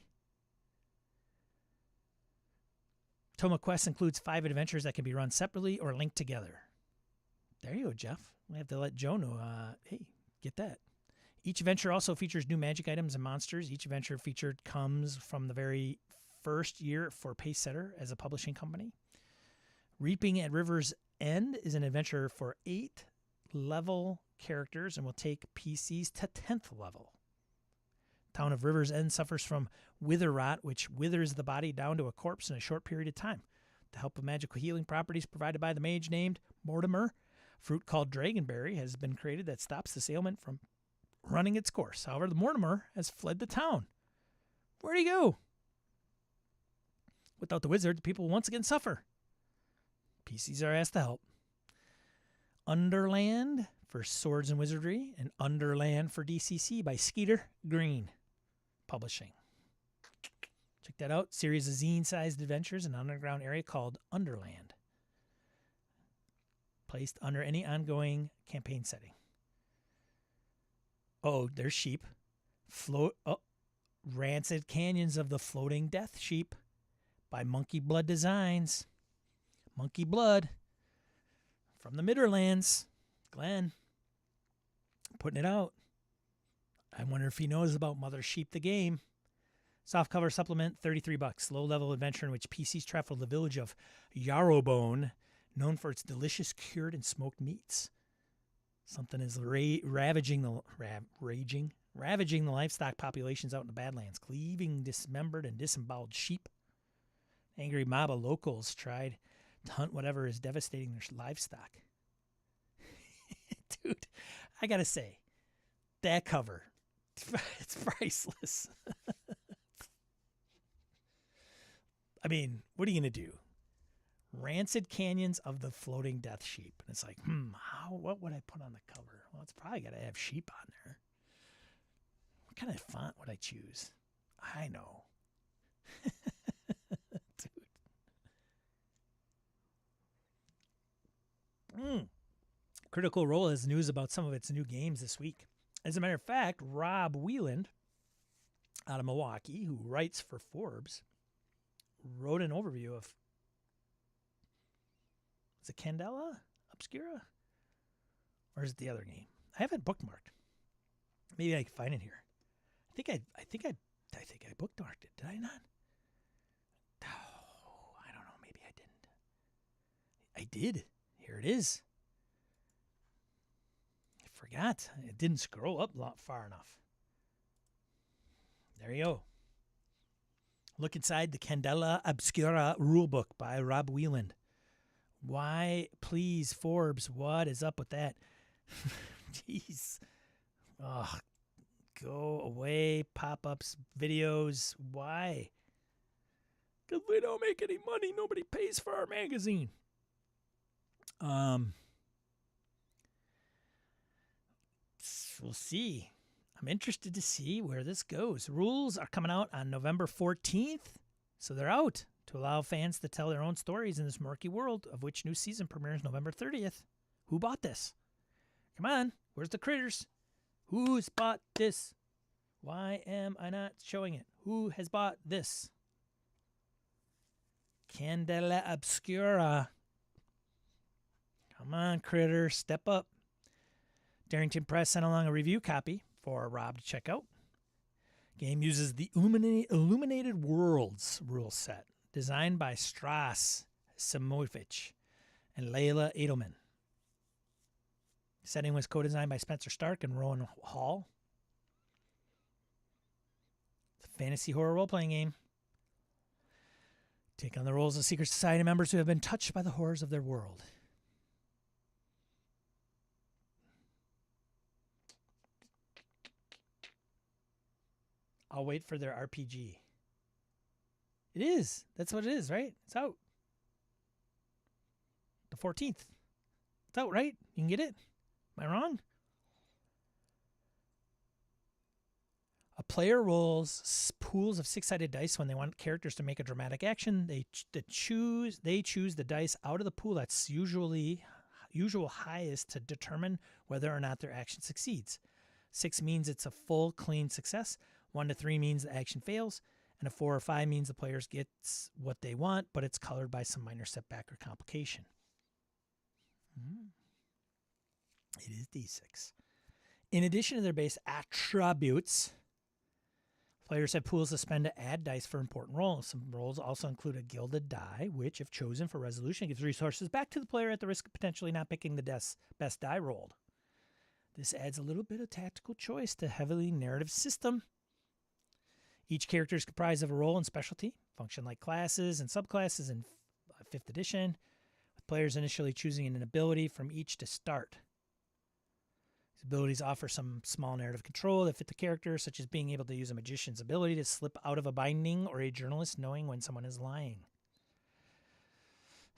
Tome of Quests includes 5 adventures that can be run separately or linked together. There you go, Jeff. We have to let Joe know, hey, get that. Each adventure also features new magic items and monsters. Each adventure featured comes from the very first year for Pacesetter as a publishing company. Reaping at River's End is an adventure for 8 level characters and will take PCs to 10th level. Town of River's End suffers from wither rot, which withers the body down to a corpse in a short period of time. The help of magical healing properties provided by the mage named Mortimer, fruit called Dragonberry has been created that stops this ailment from running its course. However, the Mortimer has fled the town. Where'd he go? Without the wizard, the people will once again suffer. PCs are asked to help. Underland for Swords and Wizardry and Underland for DCC by Skeeter Green Publishing. Check that out. Series of zine-sized adventures in an underground area called Underland. Placed under any ongoing campaign setting. Oh, there's sheep. Rancid Canyons of the Floating Death Sheep by Monkey Blood Designs. Monkey Blood from the Midderlands. Glenn putting it out. I wonder if he knows about Mother Sheep the game. Softcover supplement, $33. Low-level adventure in which PCs travel the village of Yarrowbone, known for its delicious cured and smoked meats. Something is ravaging the livestock populations out in the Badlands, cleaving dismembered and disemboweled sheep. Angry mob of locals tried to hunt whatever is devastating their livestock. Dude, I gotta say, that cover, it's priceless. I mean, what are you gonna do? Rancid Canyons of the Floating Death Sheep. And it's like, what would I put on the cover? Well, it's probably got to have sheep on there. What kind of font would I choose? I know. Dude. Critical Role has news about some of its new games this week. As a matter of fact, Rob Wieland out of Milwaukee, who writes for Forbes, wrote an overview of, is it Candela Obscura? Or is it the other game? I have it bookmarked. Maybe I can find it here. I think I bookmarked it. Did I not? Oh, I don't know. Maybe I didn't. I did. Here it is. I forgot. It didn't scroll up far enough. There you go. Look inside the Candela Obscura rulebook by Rob Wieland. Why, please, Forbes, what is up with that? Jeez. Oh, go away, pop-ups, videos. Why? Because we don't make any money. Nobody pays for our magazine. We'll see. I'm interested to see where this goes. Rules are coming out on November 14th, so they're out to allow fans to tell their own stories in this murky world, of which new season premieres November 30th. Who bought this? Come on, where's the critters? Who's bought this? Why am I not showing it? Who has bought this? Candela Obscura. Come on, critter, step up. Darrington Press sent along a review copy for Rob to check out. Game uses the Illuminated Worlds rule set designed by Strass Simovic and Layla Edelman. Setting was co-designed by Spencer Stark and Rowan Hall. It's a fantasy horror role-playing game. Take on the roles of secret society members who have been touched by the horrors of their world. I'll wait for their RPG. It is. That's what it is, right? It's out. The 14th. It's out, right? You can get it? Am I wrong? A player rolls pools of 6-sided dice when they want characters to make a dramatic action. They choose the dice out of the pool that's usual highest to determine whether or not their action succeeds. 6 means it's a full, clean success. 1 to 3 means the action fails. And a 4 or 5 means the players gets what they want, but it's colored by some minor setback or complication. It is D6. In addition to their base attributes, players have pools to spend to add dice for important roles. Some roles also include a gilded die, which, if chosen for resolution, gives resources back to the player at the risk of potentially not picking the best die rolled. This adds a little bit of tactical choice to a heavily narrative system. Each character is comprised of a role and specialty, function like classes and subclasses in 5th edition, with players initially choosing an ability from each to start. These abilities offer some small narrative control that fit the character, such as being able to use a magician's ability to slip out of a binding or a journalist knowing when someone is lying.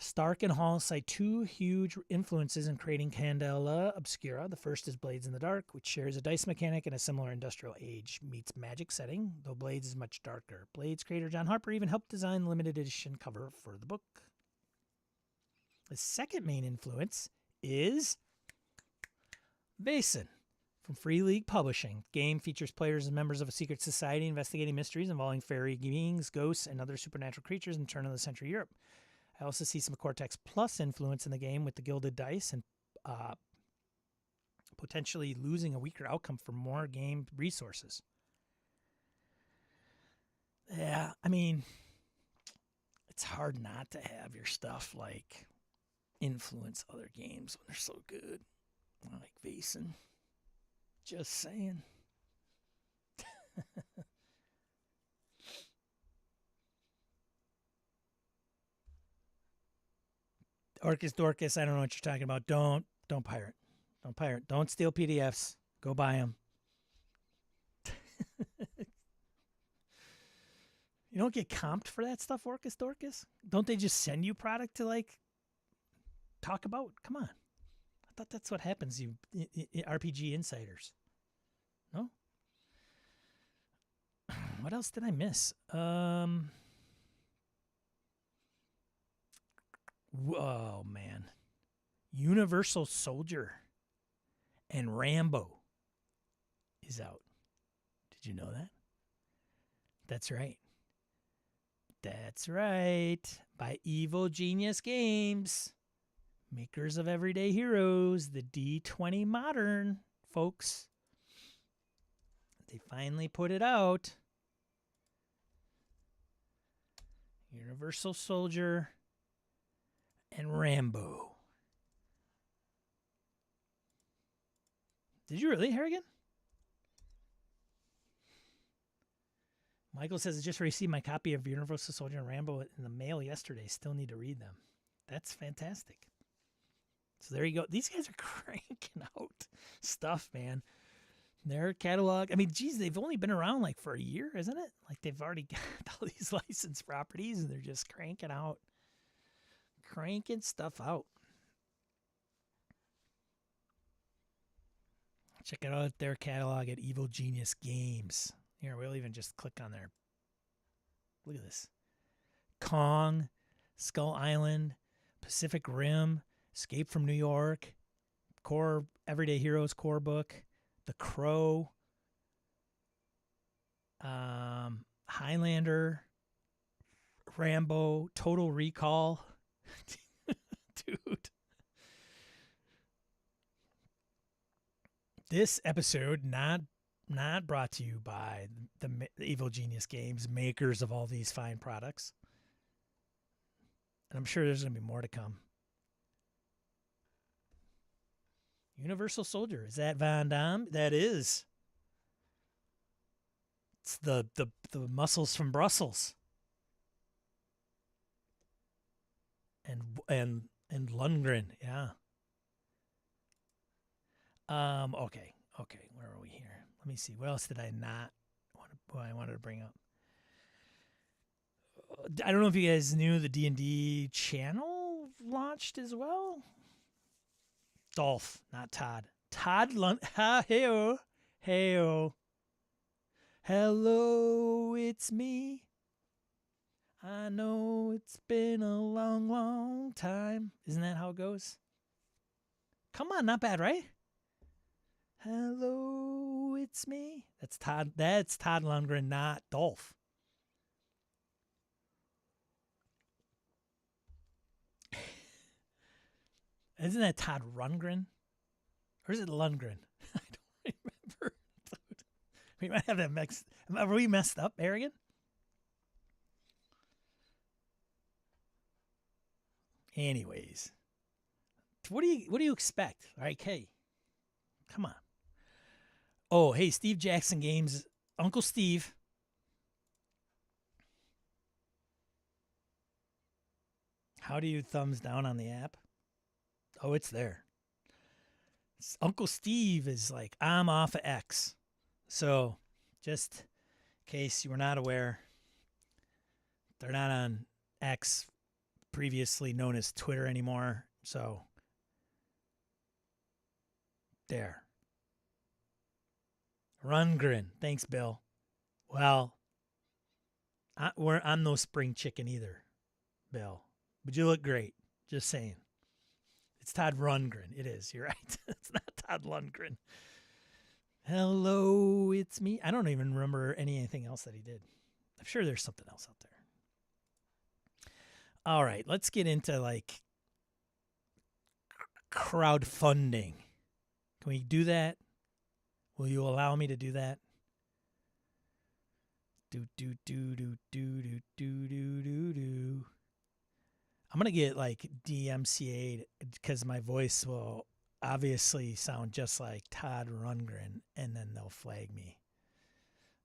Stark and Hall cite 2 huge influences in creating Candela Obscura. The first is Blades in the Dark, which shares a dice mechanic in a similar industrial age meets magic setting, though Blades is much darker. Blades creator John Harper even helped design the limited edition cover for the book. The second main influence is Basin from Free League Publishing. The game features players as members of a secret society investigating mysteries involving fairy beings, ghosts, and other supernatural creatures in turn-of-the-century Europe. I also see some Cortex Plus influence in the game with the gilded dice and potentially losing a weaker outcome for more game resources. Yeah, I mean, it's hard not to have your stuff like influence other games when they're so good. Like Vaesen. Just saying. Orcus Dorcas, I don't know what you're talking about. Don't pirate. Don't pirate. Don't steal PDFs. Go buy them. You don't get comped for that stuff, Orcus Dorcas? Don't they just send you product to, like, talk about? Come on. I thought that's what happens, you RPG insiders. No? What else did I miss? Oh, man. Universal Soldier and Rambo is out. Did you know that? That's right. That's right. By Evil Genius Games. Makers of Everyday Heroes, the D20 Modern, folks. They finally put it out. Universal Soldier and Rambo. Did you really, Harrigan? Michael says, I just received my copy of Universal Soldier and Rambo in the mail yesterday. Still need to read them. That's fantastic. So there you go. These guys are cranking out stuff, man. Their catalog. I mean, geez, they've only been around like for a year, isn't it? Like they've already got all these licensed properties and they're just cranking stuff out. Check out their catalog at Evil Genius Games. Here, we'll even just click on their. Look at this. Kong, Skull Island, Pacific Rim, Escape from New York, Core Everyday Heroes core book, The Crow, Highlander, Rambo, Total Recall. Dude. This episode not brought to you by the Evil Genius Games, makers of all these fine products. And I'm sure there's going to be more to come. Universal Soldier. Is that Van Damme? That is. It's the muscles from Brussels. And Lundgren, yeah. Okay. Where are we here? Let me see. What else did I not I wanted to bring up? I don't know if you guys knew the D&D channel launched as well. Dolph, not Todd. Todd Heyo. Hello, it's me. I know it's been a long, long time. Isn't that how it goes? Come on, not bad, right? Hello, it's me. That's Todd Lundgren, not Dolph. Isn't that Todd Rundgren? Or is it Lundgren? I don't remember. We might have that mixed. Are we messed up, Arrogant? Anyways, what do you expect? All right, Kay, come on. Oh, hey, Steve Jackson Games, Uncle Steve. How do you thumbs down on the app? Oh, it's there. Uncle Steve is like, I'm off of X. So, just in case you were not aware, they're not on X, previously known as Twitter, anymore. So, there. Rundgren. Thanks, Bill. Well, I'm no spring chicken either, Bill. But you look great. Just saying. It's Todd Rundgren. It is. You're right. It's not Todd Lundgren. Hello, it's me. I don't even remember anything else that he did. I'm sure there's something else out there. All right, let's get into like crowdfunding. Can we do that? Will you allow me to do that? Do. I'm going to get like DMCA'd because my voice will obviously sound just like Todd Rundgren, and then they'll flag me.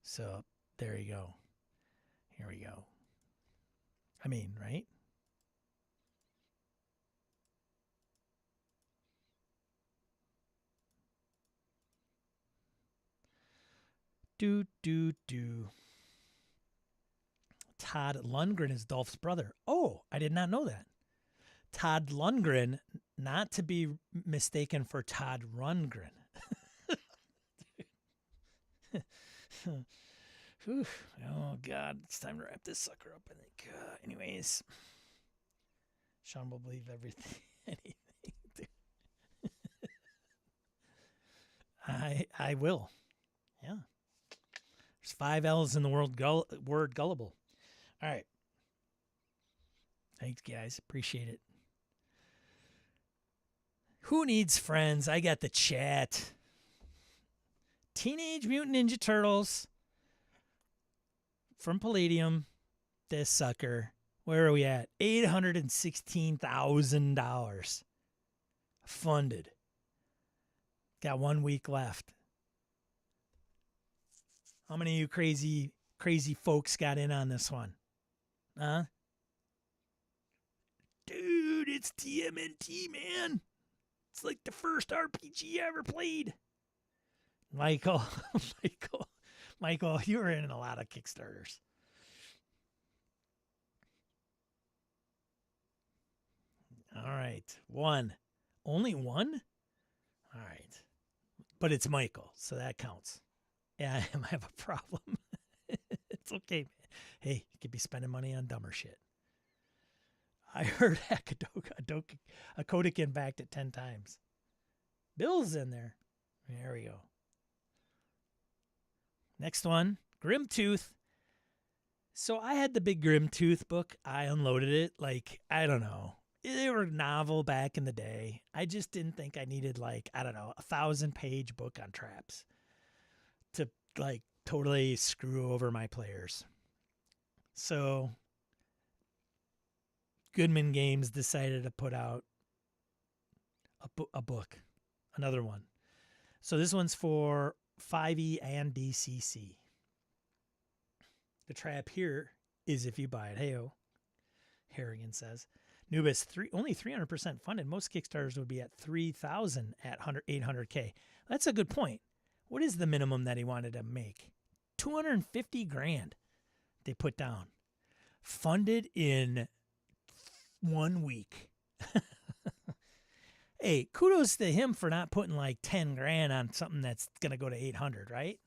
So there you go. Here we go. I mean, right? Do. Todd Lundgren is Dolph's brother. Oh, I did not know that. Todd Lundgren, not to be mistaken for Todd Rundgren. Oh, God. It's time to wrap this sucker up, I think. Anyways, Sean will believe everything. Anything. I will. Yeah. There's 5 L's in the word gullible. All right. Thanks, guys. Appreciate it. Who needs friends? I got the chat. Teenage Mutant Ninja Turtles from Palladium. This sucker. Where are we at? $816,000 funded. Got 1 week left. How many of you crazy folks got in on this one? Huh? Dude, it's TMNT, man. It's like the first RPG I ever played. Michael, you were in a lot of Kickstarters. All right. 1. Only 1? All right. But it's Michael, so that counts. Yeah, I might have a problem. It's okay, man. Hey, you could be spending money on dumber shit. I heard Hakodakin backed it 10 times. Bill's in there. There we go. Next one, Grimtooth. So I had the big Grimtooth book. I unloaded it. Like, I don't know. They were novel back in the day. I just didn't think I needed, like, I don't know, 1,000-page book on traps to, like, totally screw over my players. So Goodman Games decided to put out a book, another one. So this one's for 5e and DCC. The trap here is if you buy it. Hey-o, Harrigan says. Nubis, only 300% funded. Most Kickstarters would be at 3,000 at 800K. That's a good point. What is the minimum that he wanted to make? 250 grand they put down. Funded in 1 week. Hey, kudos to him for not putting like 10 grand on something that's going to go to 800, right?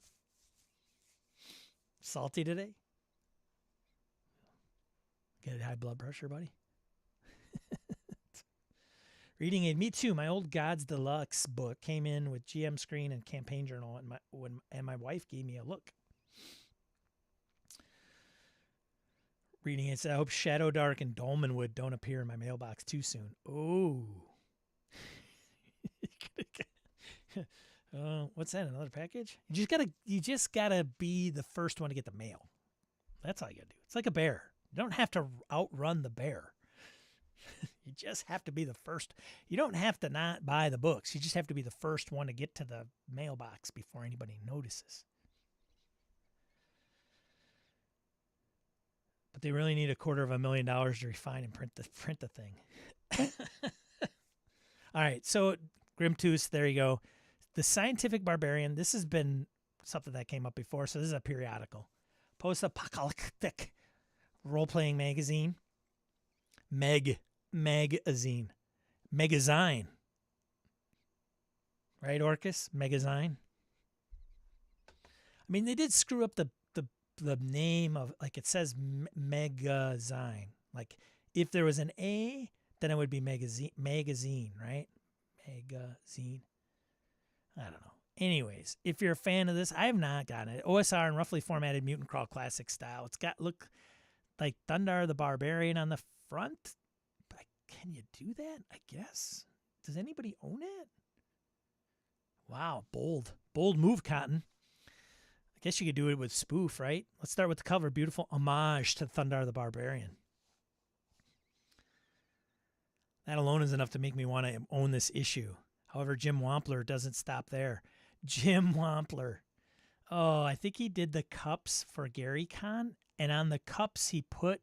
Salty today? Get high blood pressure, buddy? Reading it. Me too. My old Gods Deluxe book came in with GM screen and campaign journal, and my wife gave me a look. Reading it. I hope Shadow Dark and Dolmenwood don't appear in my mailbox too soon. Oh. What's that? Another package? You just gotta be the first one to get the mail. That's all you gotta do. It's like a bear. You don't have to outrun the bear. You just have to be the first. You don't have to not buy the books. You just have to be the first one to get to the mailbox before anybody notices. But they really need $250,000 to refine and print the thing. All right, so Grimtooth, there you go. The Scientific Barbarian. This has been something that came up before, so this is a periodical. Postapocalyptic role-playing magazine. Magazine. Megazine. Right, Orcus? Megazine. I mean, they did screw up the name of, like, it says Megazine. Like, if there was an A, then it would be magazine, right? Magazine. I don't know. Anyways, if you're a fan of this, I have not gotten it. OSR and roughly formatted Mutant Crawl classic style. It's got look like Thundar the Barbarian on the front. But can you do that? I guess. Does anybody own it? Wow, bold move, Cotton. I guess you could do it with spoof, right? Let's start with the cover. Beautiful homage to Thundar the Barbarian. That alone is enough to make me want to own this issue. However, Jim Wampler doesn't stop there. Jim Wampler. Oh, I think he did the cups for GaryCon, and on the cups he put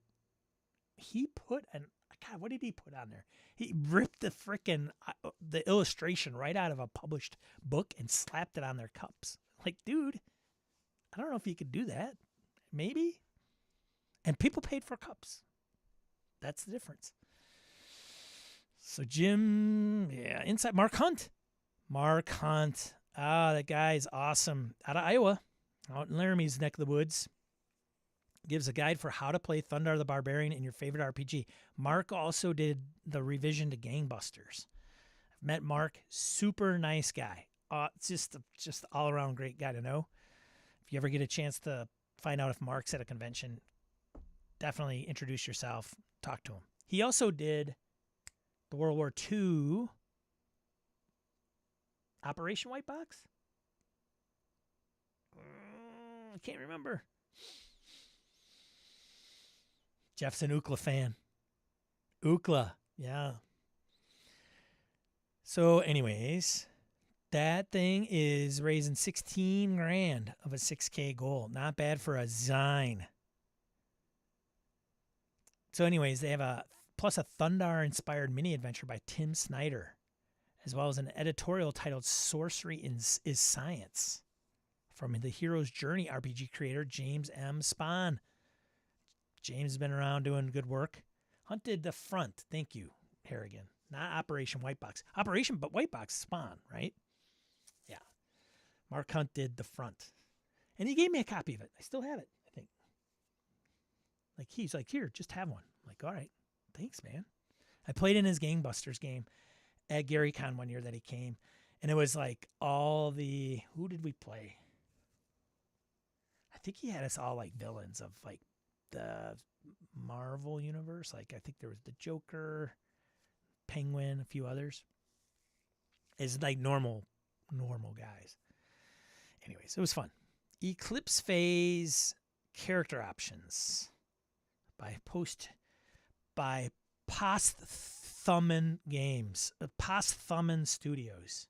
an, God, what did he put on there? He ripped the frickin' the illustration right out of a published book and slapped it on their cups. Like, dude, I don't know if you could do that. Maybe. And people paid for cups. That's the difference. So Jim, yeah, inside Mark Hunt. That guy is awesome. Out of Iowa, out in Laramie's neck of the woods. Gives a guide for how to play Thundar the Barbarian in your favorite RPG. Mark also did the revision to Gangbusters. I've met Mark, super nice guy. Just all around great guy to know. If you ever get a chance to find out if Mark's at a convention, definitely introduce yourself, talk to him. He also did the World War II Operation White Box? I can't remember. Jeff's an Ookla fan. Ookla, yeah. So anyways, that thing is raising 16 grand of a 6K goal. Not bad for a Zine. So anyways, they have plus a Thundar-inspired mini-adventure by Tim Snyder, as well as an editorial titled Sorcery is Science from the Hero's Journey RPG creator James M. Spahn. James has been around doing good work. Hunted the front. Thank you, Harrigan. Not Operation White Box. Operation but White Box Spawn, right? Yeah. Mark Hunt did the front. And he gave me a copy of it. I still have it, I think. Like, he's like, here, just have one. I'm like, all right. Thanks, man. I played in his Gangbusters game at GaryCon one year that he came. And it was like all the... Who did we play? I think he had us all like villains of like the Marvel universe. Like, I think there was the Joker, Penguin, a few others. It's like normal guys. Anyways, it was fun. Eclipse Phase character options by Posthummin Games. Posthummin Studios.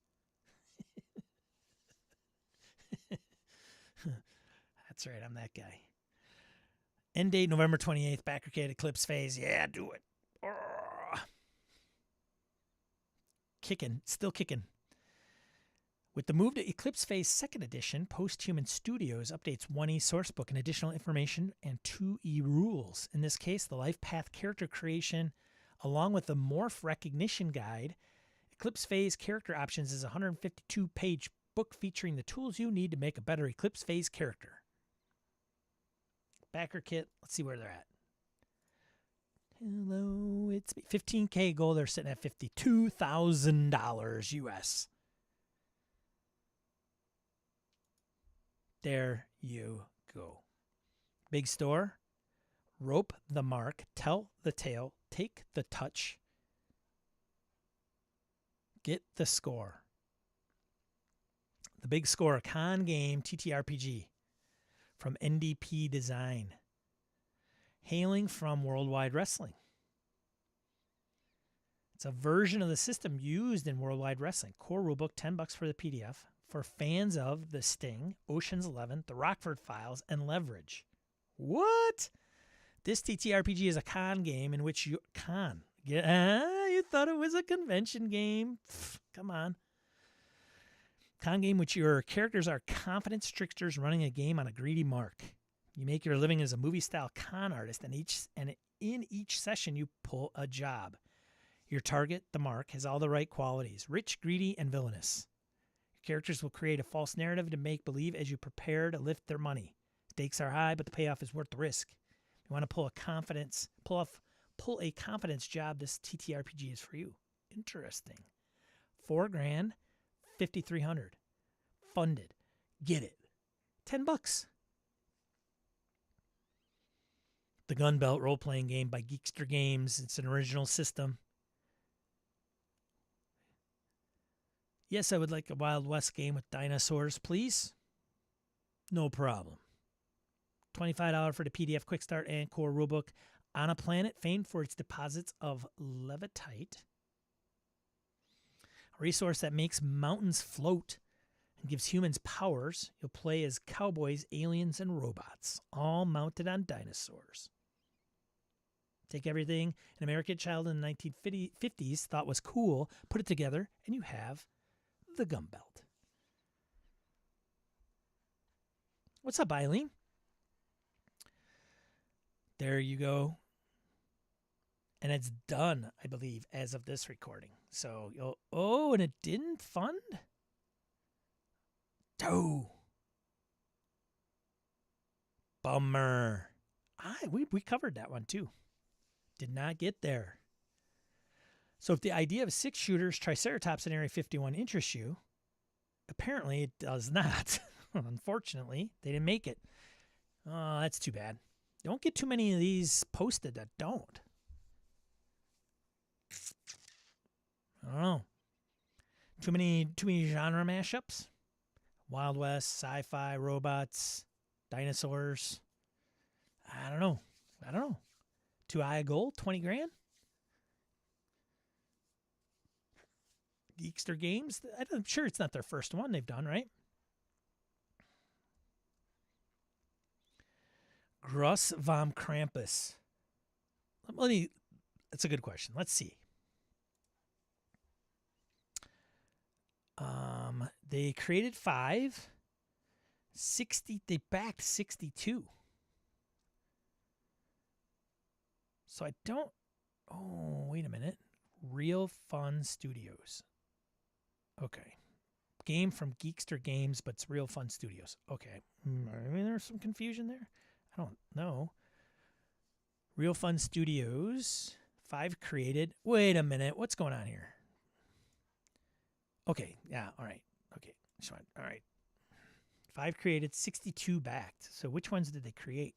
That's right, I'm that guy. End date November 28th, back arcade Eclipse phase. Yeah, do it. Kicking, still kicking. With the move to Eclipse Phase 2nd Edition, Posthuman Studios updates 1E sourcebook and additional information and 2E rules. In this case, the life path character creation, along with the morph recognition guide. Eclipse Phase character options is a 152-page book featuring the tools you need to make a better Eclipse Phase character. Backer kit, let's see where they're at. Hello, it's me. 15K gold, they're sitting at $52,000 US. There you go. Big store. Rope the mark. Tell the tale. Take the touch. Get the score. The Big Score, a con game TTRPG from NDP Design. Hailing from Worldwide Wrestling. It's a version of the system used in Worldwide Wrestling. Core rulebook, $10 for the PDF. For fans of The Sting, Ocean's 11, The Rockford Files, and Leverage. What? This TTRPG is a con game in which you... you thought it was a convention game? Pfft, come on. Con game in which your characters are confident tricksters running a game on a greedy mark. You make your living as a movie-style con artist, and in each session you pull a job. Your target, the mark, has all the right qualities. Rich, greedy, and villainous. Characters will create a false narrative to make believe as you prepare to lift their money. Stakes are high, but the payoff is worth the risk. If you want to pull a confidence job, this TTRPG is for you. Interesting. $4,000, 5,300. Funded. Get it. $10. The Gunbelt role-playing game by Geekster Games. It's an original system. Yes, I would like a Wild West game with dinosaurs, please. No problem. $25 for the PDF Quick Start and Core Rulebook. On a planet famed for its deposits of levitite, a resource that makes mountains float and gives humans powers, you'll play as cowboys, aliens, and robots, all mounted on dinosaurs. Take everything an American child in the 1950s thought was cool, put it together, and you have the Gunbelt. What's up, Eileen? There you go. And it's done, I believe, as of this recording. So, and it didn't fund? Oh. Bummer. We covered that one, too. Did not get there. So if the idea of 6 shooters, Triceratops in Area 51 interests you, apparently it does not. Unfortunately, they didn't make it. Oh, that's too bad. Don't get too many of these posted that don't. I don't know. Too many genre mashups? Wild West, sci-fi, robots, dinosaurs. I don't know. 2 Eye of Gold, $20,000. Geekster Games. I'm sure it's not their first one they've done, right? Gruss vom Krampus. That's a good question. Let's see. They created 5. 60. They backed 62. So I don't. Oh, wait a minute. Real Fun Studios. Okay. Game from Geekster Games, but it's Real Fun Studios. Okay. Maybe there's some confusion there. I don't know. Real Fun Studios. 5 created. Wait a minute. What's going on here? Okay. Yeah. All right. Okay. All right. 5 created, 62 backed. So which ones did they create?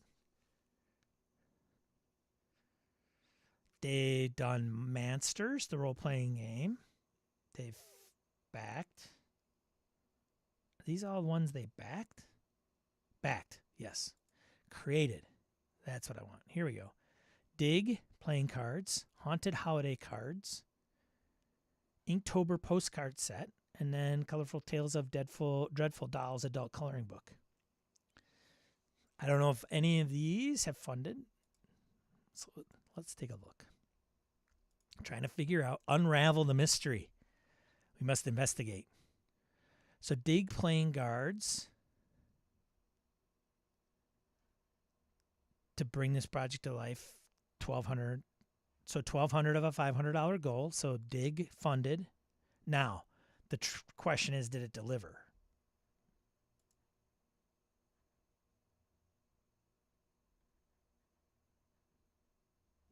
They've done Mansters, the role-playing game. They've backed. Are these all ones they backed? Backed, yes. Created. That's what I want. Here we go. Dig playing cards, Haunted Holiday cards, Inktober postcard set, and then Colorful Tales of Dreadful Dolls adult coloring book. I don't know if any of these have funded. So let's take a look. I'm trying to figure out, unravel the mystery. We must investigate. So Dig playing cards to bring this project to life, $1,200. So $1,200 of a $500 goal. So Dig funded. Now, the question is, did it deliver?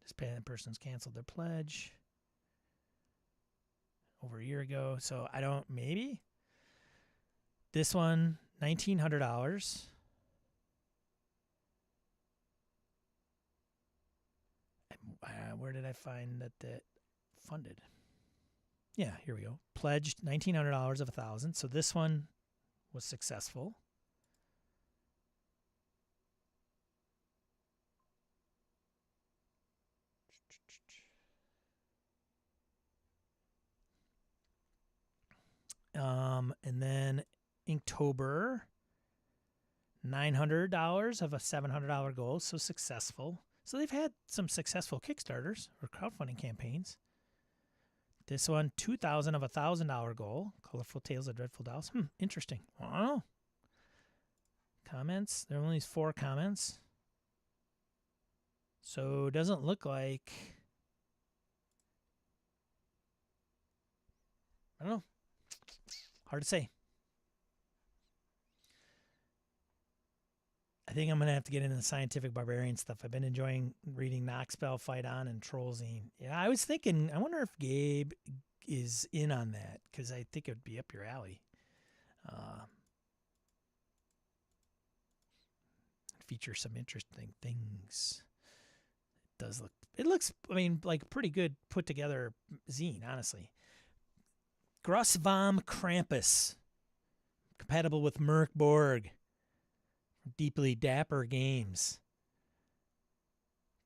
This person's canceled their pledge over a year ago. So I don't, maybe. This one, $1,900. Where did I find that funded? Yeah, here we go. Pledged $1,900 of 1,000. So this one was successful. And then Inktober, $900 of a $700 goal. So successful. So they've had some successful Kickstarters or crowdfunding campaigns. This one, $2,000 of a $1,000 goal. Colorful Tales of Dreadful Dolls. Interesting. Wow. Comments. There are only 4 comments. So it doesn't look like... I don't know. Hard to say. I think I'm going to have to get into the scientific barbarian stuff. I've been enjoying reading Knoxspell, Fight On, and Trollzine. Yeah, I was thinking, I wonder if Gabe is in on that, because I think it would be up your alley. Feature some interesting things. It looks, I mean, like pretty good put together zine, honestly. Grossvam Krampus, compatible with Merc Borg. Deeply Dapper Games.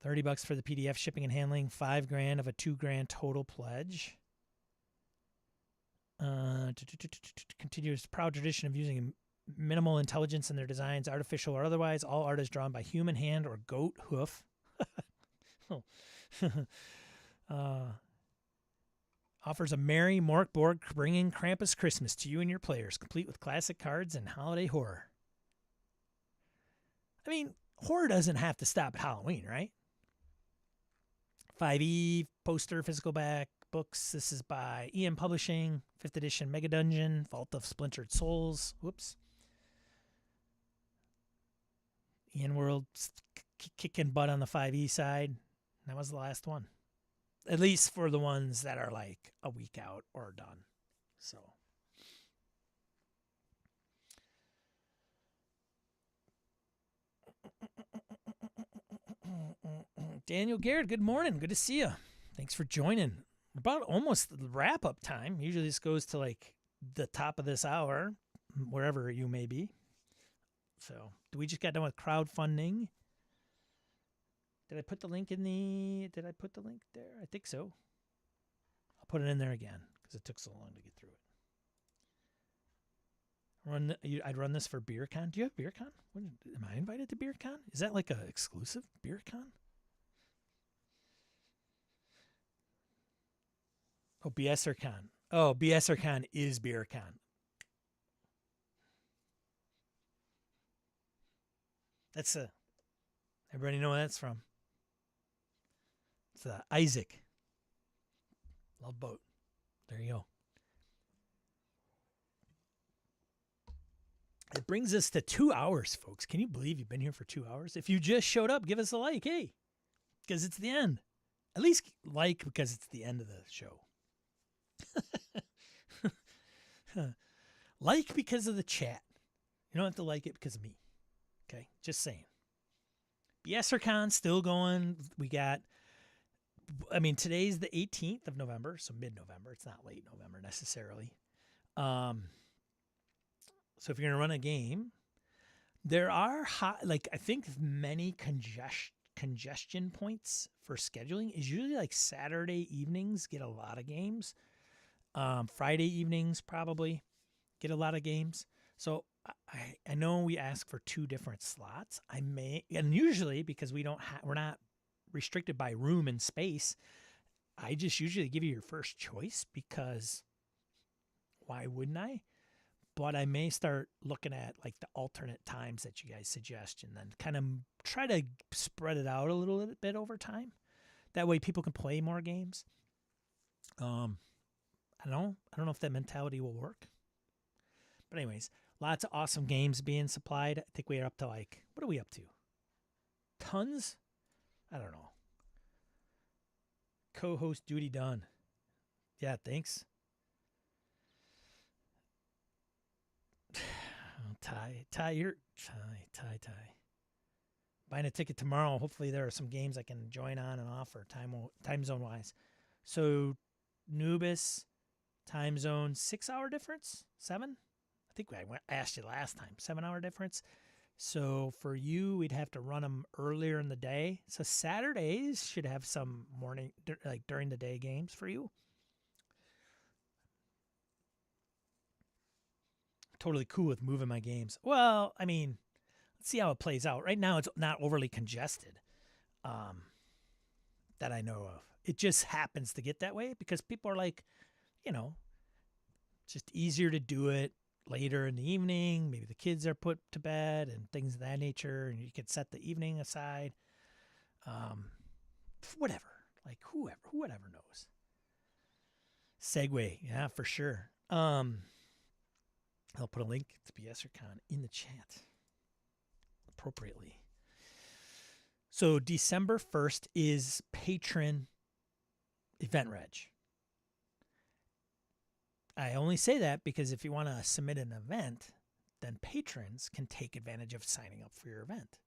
$30 for the PDF shipping and handling. $5,000 of a $2,000 total pledge. Continues proud tradition of using minimal intelligence in their designs, artificial or otherwise. All art is drawn by human hand or goat hoof. Offers a merry Mork Borg bringing Krampus Christmas to you and your players, complete with classic cards and holiday horror. I mean, horror doesn't have to stop at Halloween, right? 5e, poster, physical back, books. This is by EM Publishing, 5th edition Mega Dungeon, Vault of Splintered Souls. Whoops. Ian World kicking butt on the 5e side. That was the last one. At least for the ones that are like a week out or done. So... Daniel Garrett, good morning. Good to see you. Thanks for joining. About almost the wrap-up time. Usually this goes to like the top of this hour, wherever you may be. So we just got done with crowdfunding. Did I put the link in the... Did I put the link there? I think so. I'll put it in there again because it took so long to get through it. I'd run this for BeerCon. Do you have BeerCon? Am I invited to BeerCon? Is that like an exclusive BeerCon? Oh, BSRCon. Oh, BSRCon is BeerCon. That's everybody know where that's from. It's Isaac. Love Boat. There you go. It brings us to 2 hours, folks. Can you believe you've been here for 2 hours? If you just showed up, give us a like, hey, because it's the end. At least like because it's the end of the show. Like because of the chat. You don't have to like it because of me. Okay, just saying. BSRCon still going. We got, I mean, today's the 18th of November, so mid-November. It's not late November necessarily. So if you're going to run a game, there are, I think many congestion points for scheduling is usually like Saturday evenings get a lot of games. Friday evenings probably get a lot of games. So I know we ask for 2 different slots. And usually because we're not restricted by room and space, I just usually give you your first choice because why wouldn't I? But I may start looking at like the alternate times that you guys suggest and then kind of try to spread it out a little bit over time. That way people can play more games. I don't know if that mentality will work. But anyways, lots of awesome games being supplied. I think we're up to like, what are we up to? Tons? I don't know. Co-host duty done. Yeah, thanks. Ty. Buying a ticket tomorrow. Hopefully there are some games I can join on and off or time zone wise. So Nubis, time zone, 6-hour difference? 7? I think I asked you last time. 7-hour difference. So for you, we'd have to run them earlier in the day. So Saturdays should have some morning, like during the day games for you. Totally cool with moving my games. Well, I mean, let's see how it plays out. Right now, it's not overly congested that I know of. It just happens to get that way because people are like, just easier to do it later in the evening. Maybe the kids are put to bed and things of that nature, and you could set the evening aside. Whatever. Like whoever knows. Segue, yeah, for sure. I'll put a link to BSRCon in the chat appropriately. So December 1st is patron event reg. I only say that because if you want to submit an event, then patrons can take advantage of signing up for your event.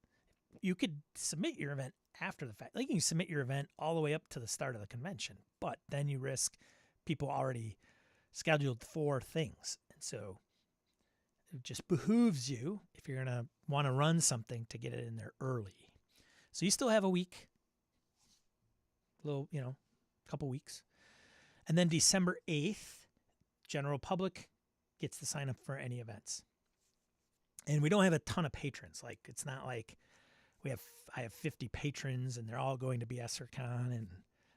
You could submit your event after the fact. Like you can submit your event all the way up to the start of the convention, but then you risk people already scheduled for things. And so it just behooves you, if you're going to want to run something, to get it in there early. So you still have a week, couple weeks. And then December 8th, general public gets to sign up for any events. And we don't have a ton of patrons. Like, it's not like I have 50 patrons and they're all going to BSRCon and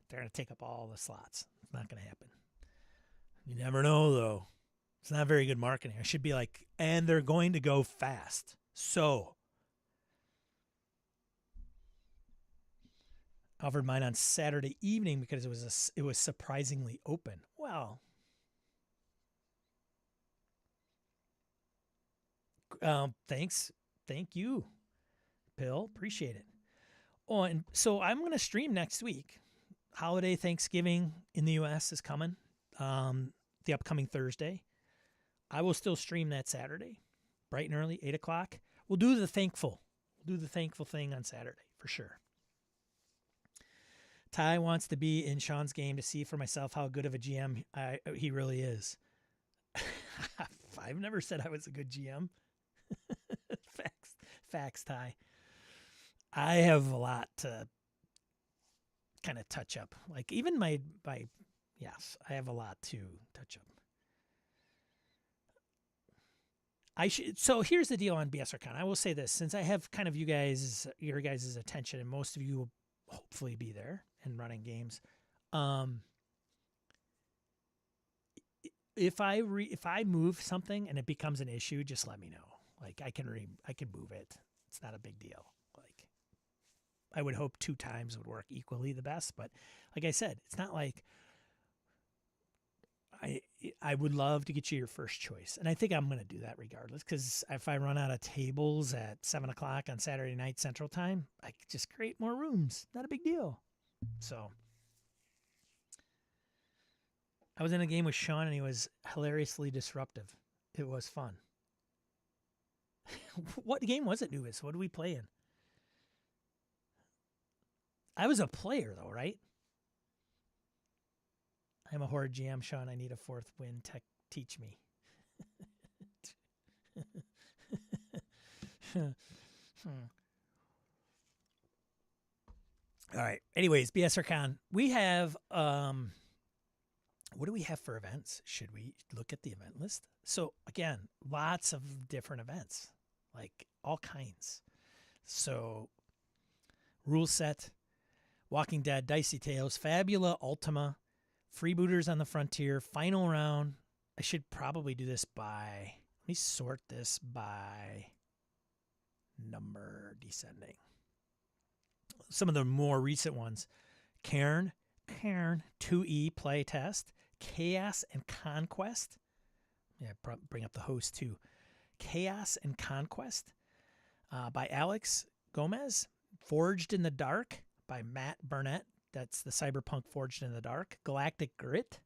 they're going to take up all the slots. It's not going to happen. You never know, though. It's not very good marketing. I should be like, and they're going to go fast. So, I offered mine on Saturday evening because it was surprisingly open. Well, thanks. Thank you, Pill. Appreciate it. Oh, and so I'm going to stream next week. Holiday Thanksgiving in the U.S. is coming. The upcoming Thursday. I will still stream that Saturday, bright and early, 8 o'clock. We'll do the thankful thing on Saturday for sure. Ty wants to be in Sean's game to see for myself how good of a GM he really is. I've never said I was a good GM. Facts, Ty. I have a lot to kind of touch up. Like even yes, I have a lot to touch up. So here's the deal on BSRCon. I will say this, since I have kind of your guys' attention, and most of you will hopefully be there and running games. If I move something and it becomes an issue, just let me know. Like I can move it. It's not a big deal. Like I would hope 2 times would work equally the best, but like I said, it's not like I would love to get you your first choice. And I think I'm going to do that regardless, because if I run out of tables at 7 o'clock on Saturday night Central Time, I could just create more rooms. Not a big deal. So I was in a game with Sean and he was hilariously disruptive. It was fun. What game was it, Nubis? What did we play in? I was a player though, right? I'm a horror GM, Sean. I need a 4th win. Teach me. All right. Anyways, BSRCon. We have what do we have for events? Should we look at the event list? So again, lots of different events, like all kinds. So rule set, Walking Dead, Dicey Tales, Fabula, Ultima, Freebooters on the Frontier, Final Round. I should probably do this by, let me sort this by number descending. Some of the more recent ones, Cairn 2E playtest, Chaos and Conquest. Yeah, bring up the host too. Chaos and Conquest by Alex Gomez. Forged in the Dark by Matt Burnett. That's the Cyberpunk Forged in the Dark. Galactic Grit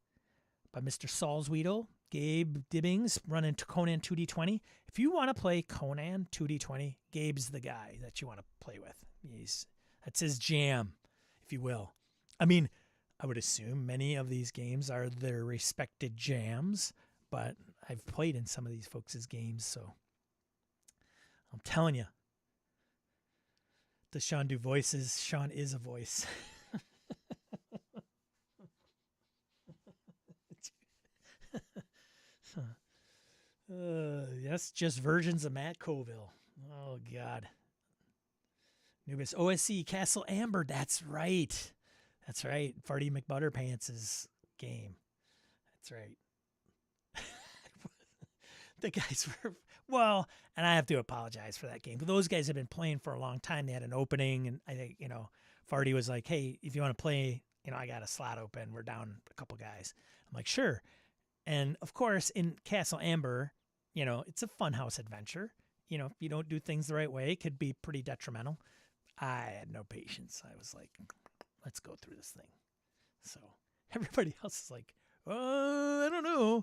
by Mr. Salzwedel. Gabe Dibbings running Conan 2D20. If you want to play Conan 2D20, Gabe's the guy that you want to play with. That's his jam, if you will. I mean, I would assume many of these games are their respected jams, but I've played in some of these folks' games, so I'm telling you. Does Sean do voices? Sean is a voice. Yes, just versions of Matt Colville. Oh, God. Nubis OSC Castle Amber. That's right. That's right. Farty McButterpants' game. That's right. The guys were, well, and I have to apologize for that game. Those guys have been playing for a long time. They had an opening, and I think, Farty was like, hey, if you want to play, I got a slot open. We're down a couple guys. I'm like, sure. And, of course, in Castle Amber, it's a funhouse adventure. If you don't do things the right way, it could be pretty detrimental. I had no patience. I was like, let's go through this thing. So everybody else is like, I don't know.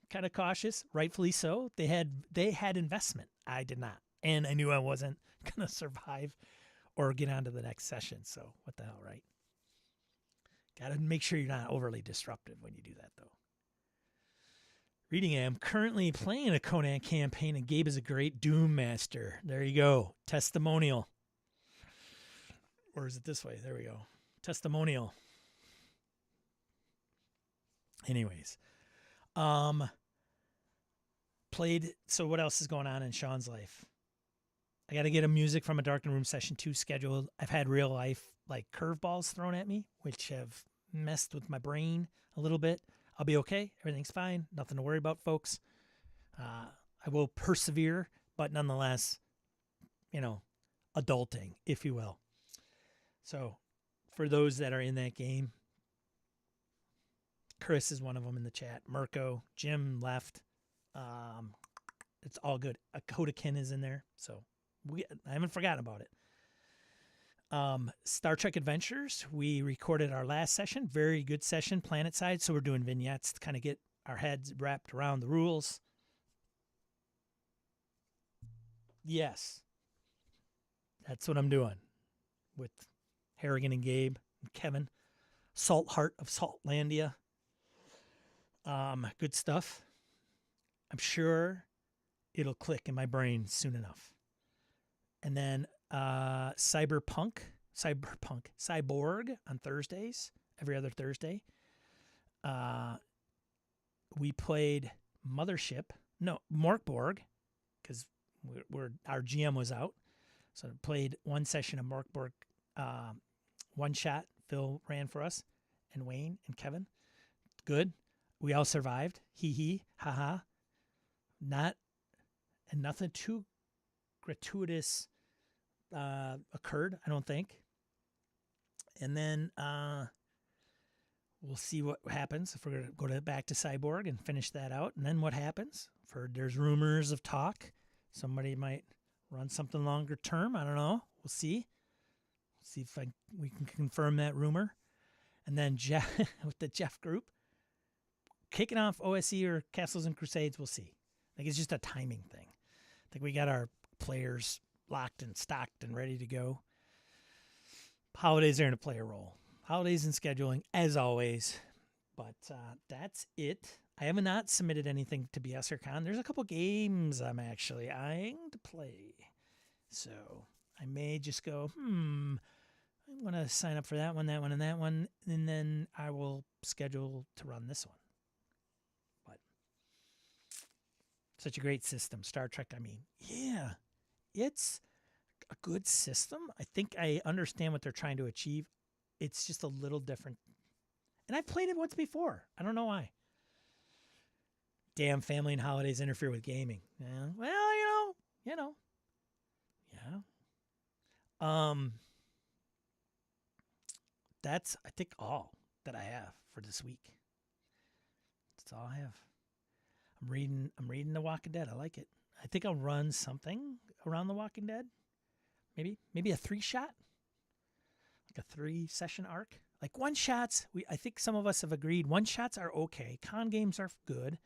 Kind of cautious, rightfully so. They had investment. I did not. And I knew I wasn't going to survive or get on to the next session. So what the hell, right? Got to make sure you're not overly disruptive when you do that, though. Reading, I'm currently playing a Conan campaign, and Gabe is a great Doom master. There you go. Testimonial. Or is it this way? There we go. Testimonial. Anyways. Played. So what else is going on in Sean's life? I got to get a music from a Darkened Room session 2 scheduled. I've had real life like curveballs thrown at me, which have messed with my brain a little bit. I'll be okay. Everything's fine. Nothing to worry about, folks. I will persevere, but nonetheless, adulting, if you will. So for those that are in that game, Chris is one of them in the chat. Mirko, Jim left. It's all good. Kodakin is in there. So I haven't forgotten about it. Star Trek Adventures. We recorded our last session. Very good session, planet side. So we're doing vignettes to kind of get our heads wrapped around the rules. Yes. That's what I'm doing with Harrigan and Gabe and Kevin. Salt Heart of Saltlandia. Good stuff. I'm sure it'll click in my brain soon enough. And then Cyborg on Thursdays, every other Thursday. We played Morkborg, because our GM was out. So I played one session of Morkborg, one shot. Phil ran for us, and Wayne and Kevin. Good. We all survived. Hee haha. Nothing too gratuitous occurred, I don't think. And then we'll see what happens if we're going to go back to Cyborg and finish that out. And then what happens? There's rumors of talk. Somebody might run something longer term. I don't know. We'll see. See if we can confirm that rumor. And then Jeff with the Jeff group, kicking off OSE or Castles and Crusades. We'll see. I think it's just a timing thing. I think we got our players locked and stocked and ready to go. Holidays are going to play a role. Holidays and scheduling, as always. But that's it. I have not submitted anything to BSRCon. There's a couple games I'm actually eyeing to play. So I may just go, I'm going to sign up for that one, and that one, and then I will schedule to run this one. But such a great system. Star Trek, I mean, yeah, it's a good system. I think I understand what they're trying to achieve. It's just a little different. And I've played it once before. I don't know why. Damn, family and holidays interfere with gaming. Yeah, well, you know. Yeah. That's, I think, all that I have for this week. That's all I have. I'm reading The Walking Dead. I like it. I think I'll run something around The Walking Dead. Maybe a 3-shot, like a 3-session arc. Like one-shots, I think some of us have agreed one-shots are okay. Con games are good,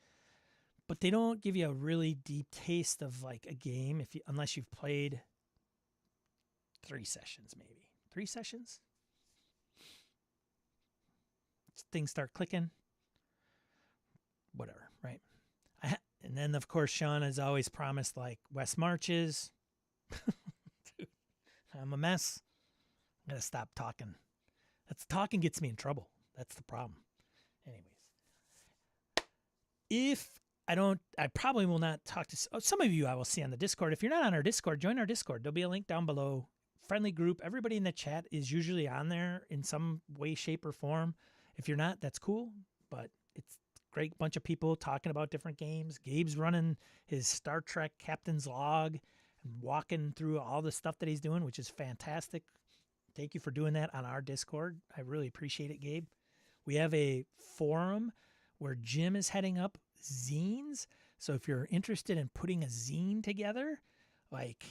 but they don't give you a really deep taste of like a game unless you've played 3 sessions, maybe 3 sessions. Things start clicking. Whatever, right? And then of course Sean has always promised like West Marches. Dude, I'm a mess. I gotta stop talking. Talking gets me in trouble. That's the problem. Anyways, if I probably will not talk to some of you. I will see on the Discord. If you're not on our Discord, join our Discord. There'll be a link down below. Friendly group. Everybody in the chat is usually on there in some way, shape, or form. If you're not, that's cool. But it's a great bunch of people talking about different games. Gabe's running his Star Trek Captain's Log and walking through all the stuff that he's doing, which is fantastic. Thank you for doing that on our Discord. I really appreciate it, Gabe. We have a forum where Jim is heading up zines. So if you're interested in putting a zine together, like,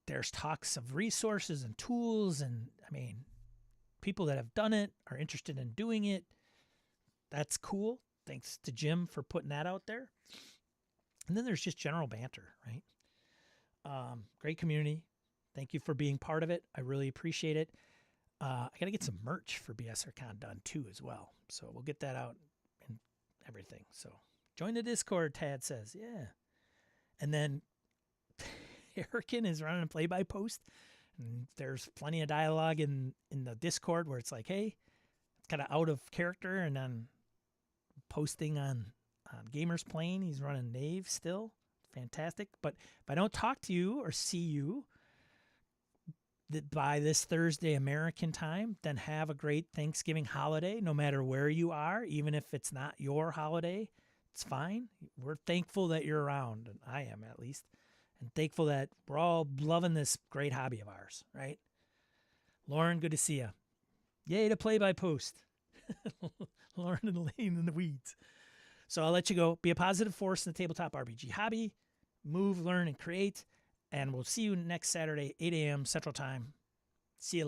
there's talks of resources and tools. And I mean, people that have done it are interested in doing it. That's cool. Thanks to Jim for putting that out there. And then there's just general banter, right? Great community. Thank you for being part of it. I really appreciate it. I got to get some merch for BSRCon done too as well. So we'll get that out and everything. So join the Discord, Tad says. Yeah. And then Erican is running a play-by-post. And there's plenty of dialogue in the Discord where it's like, hey, it's kind of out of character. And then posting on Gamers Plane, he's running Knave still. Fantastic. But if I don't talk to you or see you by this Thursday American time, then have a great Thanksgiving holiday, no matter where you are, even if it's not your holiday, it's fine. We're thankful that you're around, and I am at least, and thankful that we're all loving this great hobby of ours, right? Lauren, good to see you. Yay to play-by-post. Lauren and Elaine in the weeds. So I'll let you go. Be a positive force in the tabletop RPG hobby. Move, learn, and create. And we'll see you next Saturday, 8 a.m. Central Time.